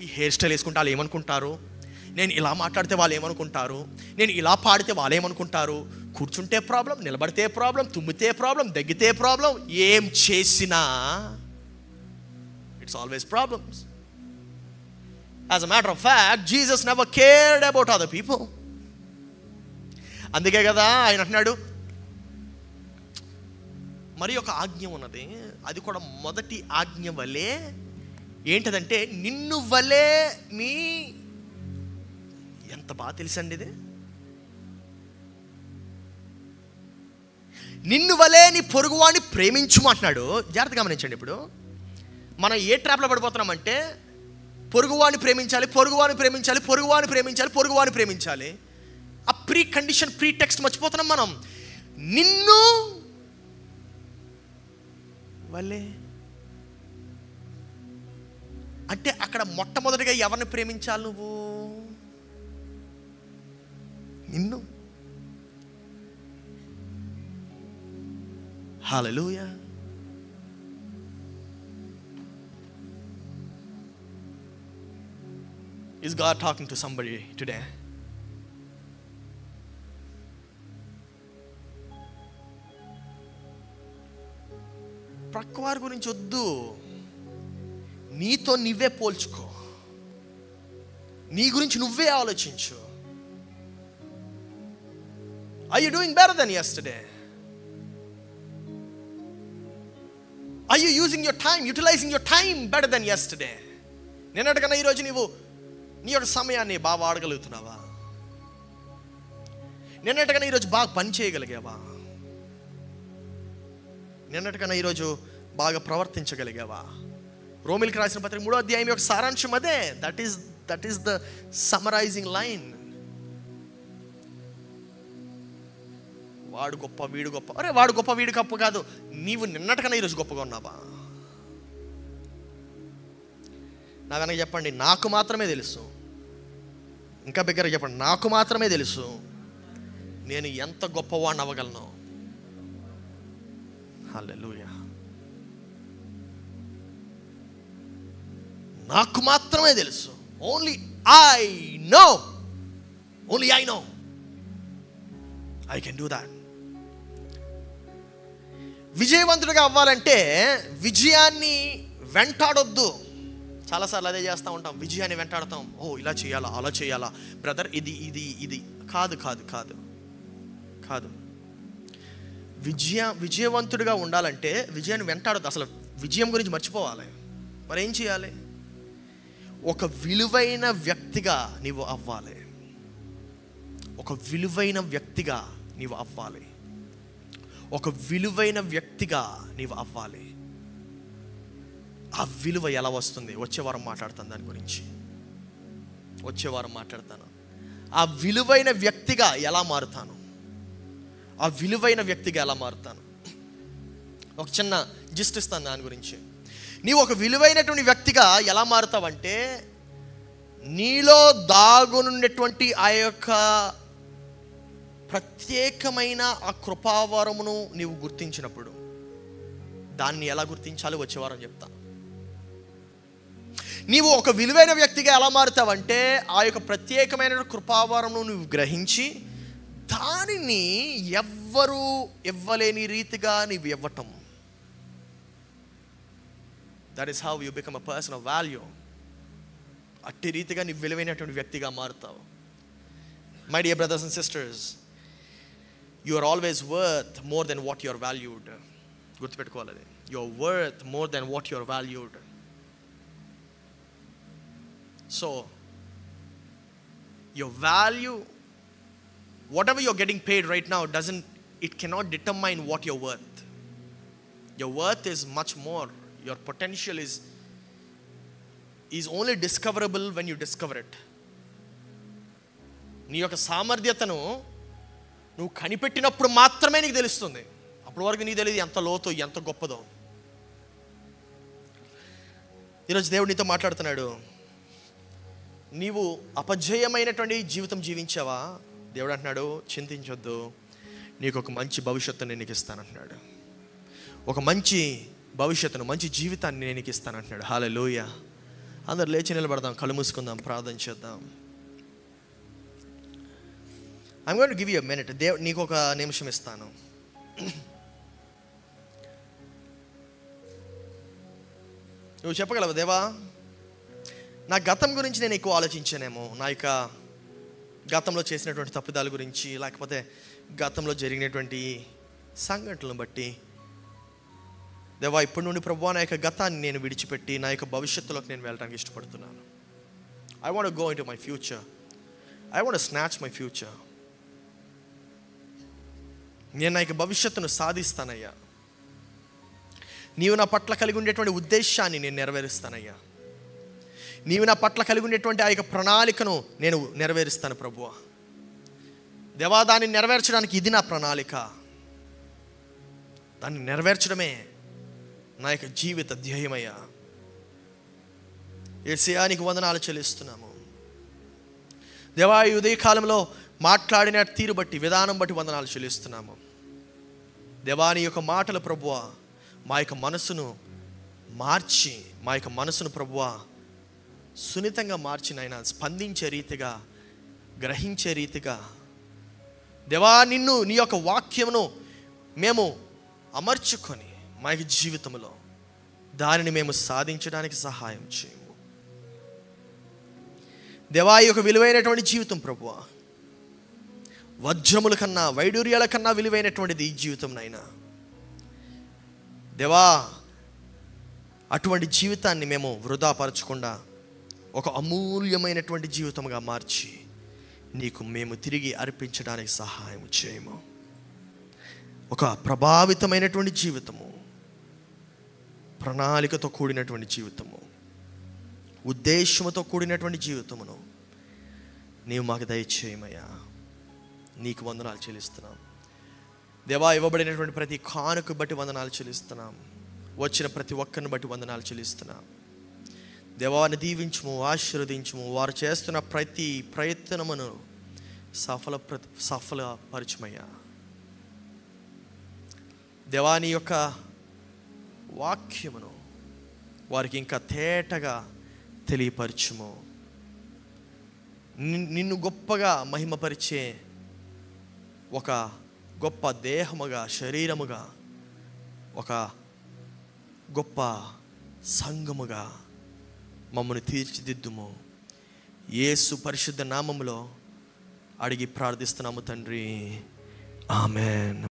ఈ హెయిర్ స్టైల్ వేసుకుంటే వాళ్ళు ఏమనుకుంటారు, నేను ఇలా మాట్లాడితే వాళ్ళు ఏమనుకుంటారు, నేను ఇలా పాడితే వాళ్ళు ఏమనుకుంటారు, కూర్చుంటే ప్రాబ్లం, నిలబడితే ప్రాబ్లం, తుమ్మితే ప్రాబ్లం, దగ్గితే ప్రాబ్లం, ఏం చేసినా it's always problems. As a matter of fact Jesus never cared about other people. అందుకే కదా ఆయన అంటున్నాడు, మరి ఒక ఆజ్ఞ ఉన్నది, అది కూడా మొదటి ఆజ్ఞ వలె ఏంటదంటే నిన్ను వలె మీ, ఎంత బాగా తెలుసండి ఇది, నిన్ను వలె నీ పొరుగువాడిని ప్రేమించుమంటున్నాడు. జాగ్రత్తగా గమనించండి. ఇప్పుడు మనం ఏ ట్రాప్లో పడిపోతున్నామంటే పొరుగువాడిని ప్రేమించాలి, పొరుగువాడిని ప్రేమించాలి, పొరుగువాడిని ప్రేమించాలి, పొరుగువాడిని ప్రేమించాలి. ఆ ప్రీ కండిషన్, ప్రీ టెక్స్ట్ మర్చిపోతున్నాం మనం. నిన్ను వలే అంటే అక్కడ మొట్టమొదటిగా ఎవరిని ప్రేమించాలి? నువ్వు నిన్ను. హల్లెలూయా. Is God talking to somebody today? ప్రక్కవారి గురించి వద్దు, నీతో నువ్వే పోల్చుకో, నీ గురించి నువ్వే ఆలోచించు. Are you doing better than yesterday? Are you using your time, utilizing your time better than yesterday? నిన్నటికన్నా ఈరోజు నీవు నీ యొక్క సమయాన్ని బాగా వాడగలుగుతున్నావా? నిన్నటికన్నా ఈరోజు బాగా పని చేయగలిగావా? నిన్నటికన్నా ఈరోజు బాగా ప్రవర్తించగలిగావా? రోమిలికి రాసిన పత్రిక 3వ అధ్యాయం యొక్క సారాంశం అదే. That is the summarising line. వాడు గొప్ప, వీడు గొప్ప. అరే వాడు గొప్ప, వీడు గొప్ప కాదు. నీవు నిన్నటికన్నా ఈరోజు గొప్పగా ఉన్నావా? నా కనుక చెప్పండి, నాకు మాత్రమే తెలుసు. ఇంకా బిగ్గరగా చెప్పండి, నాకు మాత్రమే తెలుసు నేను ఎంత గొప్పవాడిని అవ్వగలను. హల్లెలూయా. నాకు మాత్రమే తెలుసు. Only I know I can do that. విజయవంతుడిగా అవ్వాలంటే విజయాన్ని వెంటాడొద్దు. చాలాసార్లు అదే చేస్తూ ఉంటాం, విజయాన్ని వెంటాడతాం. ఓ ఇలా చేయాలా, అలా చేయాలా, బ్రదర్ ఇది ఇది ఇది. కాదు కాదు కాదు కాదు. విజయవంతుడిగా ఉండాలంటే విజయాన్ని వెంటాడొద్దు. అసలు విజయం గురించి మర్చిపోవాలి. మరి ఏం చేయాలి? ఒక విలువైన వ్యక్తిగా నీవు అవ్వాలి. ఒక విలువైన వ్యక్తిగా నీవు అవ్వాలి. ఒక విలువైన వ్యక్తిగా నీవు అవ్వాలి. ఆ విలువ ఎలా వస్తుంది? వచ్చే వారం మాట్లాడతాను దాని గురించి. ఆ విలువైన వ్యక్తిగా ఎలా మారుతాను? ఒక చిన్న జిస్ట్ ఇస్తాను దాని గురించి. నీవు ఒక విలువైనటువంటి వ్యక్తిగా ఎలా మారుతావంటే, నీలో దాగునున్నటువంటి ఆ యొక్క ప్రత్యేకమైన ఆ కృపావరమును నీవు గుర్తించినప్పుడు, దాన్ని ఎలా గుర్తించాలో వచ్చే వారం చెప్తా. నీవు ఒక విలువైన వ్యక్తిగా ఎలా మారుతావంటే, ఆ యొక్క ప్రత్యేకమైన కృపావరమును నువ్వు గ్రహించి దానిని ఎవ్వరూ ఇవ్వలేని రీతిగా నీవు ఇవ్వటం. That is how you become a person of value. అట్టి రీతిగా నీవు విలువైనటువంటి వ్యక్తిగా మారుతావు. My dear brothers and sisters, you are always worth more than what you are valued. గుర్తుపెట్టుకోవాలి, you are worth more than what you are valued. So your value, whatever you're getting paid right now, it cannot determine what you're worth. Your worth is much more. Your potential is only discoverable when you discover it. నీ యొక్క సామర్థ్యతను నువ్వు కనిపెట్టినప్పుడు మాత్రమే నీకు తెలుస్తుంది. అప్పటి వరకు నీకు తెలియదు ఎంత లోతో, ఎంత గొప్పదో. ఈరోజు దేవుడు నీతో మాట్లాడుతున్నాడు. నీవు అపజయమైనటువంటి జీవితం జీవించావా? దేవుడు అంటున్నాడు, చింతించొద్దు, నీకు ఒక మంచి భవిష్యత్తుని నేను నీకు ఇస్తానంటున్నాడు. ఒక మంచి భవిష్యత్తును, మంచి జీవితాన్ని నేను నీకు ఇస్తానంటున్నాడు. హల్లెలూయా. అందరు లేచి నిలబడదాం, కళ్ళు మూసుకుందాం, ప్రార్థన చేద్దాం. I'm going to give you a minute. నీకు ఒక నిమిషం ఇస్తాను. నువ్వు చెప్పగలవు, దేవా నా గతం గురించి నేను ఎక్కువ ఆలోచించానేమో, నా యొక్క గతంలో చేసినటువంటి తప్పిదాల గురించి, లేకపోతే గతంలో జరిగినటువంటి సంఘటనలను బట్టి. దేవా ఇప్పటి నుండి ప్రభువా నా యొక్క గతాన్ని నేను విడిచిపెట్టి నా యొక్క భవిష్యత్తులోకి నేను వెళ్ళడానికి ఇష్టపడుతున్నాను. I want to go into my future. I want to snatch my future. నేను నా యొక్క భవిష్యత్తును సాధిస్తానయ్యా. నీవు నా పట్ల కలిగి ఉండేటువంటి ఉద్దేశాన్ని నేను నెరవేరుస్తానయ్యా. నీవు నా పట్ల కలిగి ఉండేటువంటి ఆ యొక్క ప్రణాళికను నేను నెరవేరుస్తాను ప్రభువా. దేవా దాన్ని నెరవేర్చడానికి ఇది నా ప్రణాళిక. దాన్ని నెరవేర్చడమే నా యొక్క జీవిత ధ్యేయమయ్యా. యేసయ్యా నీకు వందనాలు చెల్లిస్తున్నాము. దేవా ఈ ఉదయకాలంలో మాట్లాడిన తీరు బట్టి, విధానం బట్టి వందనాలు చెల్లిస్తున్నాము. దేవా నీ యొక్క మాటలు ప్రభువా మా యొక్క మనసును మార్చి, మా యొక్క మనసును ప్రభువా సున్నితంగా మార్చి నాయన, స్పందించే రీతిగా, గ్రహించే రీతిగా దేవా నిన్ను, నీ యొక్క వాక్యమును మేము అమర్చుకొని మా యొక్క జీవితంలో దానిని మేము సాధించడానికి సహాయం చేయము దేవా. ఈ యొక్క విలువైనటువంటి జీవితం ప్రభువా, వజ్రముల కన్నా వైడూర్యాల కన్నా విలువైనటువంటిది ఈ జీవితం నైనా దేవా. అటువంటి జీవితాన్ని మేము వృధా పరచకుండా ఒక అమూల్యమైనటువంటి జీవితంగా మార్చి నీకు మేము తిరిగి అర్పించడానికి సహాయం చేయము. ఒక ప్రభావితమైనటువంటి జీవితము, ప్రణాళికతో కూడినటువంటి జీవితము, ఉద్దేశముతో కూడినటువంటి జీవితమును నీవు మాకు దయచేయమయ్యా. నీకు వందనాలు చెల్లిస్తున్నాం దేవా. ఇవ్వబడినటువంటి ప్రతి కానుక బట్టి వందనాలు చెల్లిస్తున్నాం. వచ్చిన ప్రతి ఒక్కరిని బట్టి వందనాలు చెల్లిస్తున్నాం దేవాన్ని దీవించుము, ఆశీర్వదించుము. వారు చేస్తున్న ప్రతి ప్రయత్నమును సఫలపరచుమయ్యా దేవాని యొక్క వాక్యమును వారికి ఇంకా తేటగా తెలియపరచుము. నిన్ను గొప్పగా మహిమపరిచే ఒక గొప్ప దేహముగా, శరీరముగా, ఒక గొప్ప సంఘముగా మమ్మల్ని తీర్చిదిద్దుము. యేసు పరిశుద్ధ నామములో అడిగి ప్రార్థిస్తున్నాము తండ్రి. ఆమెన్.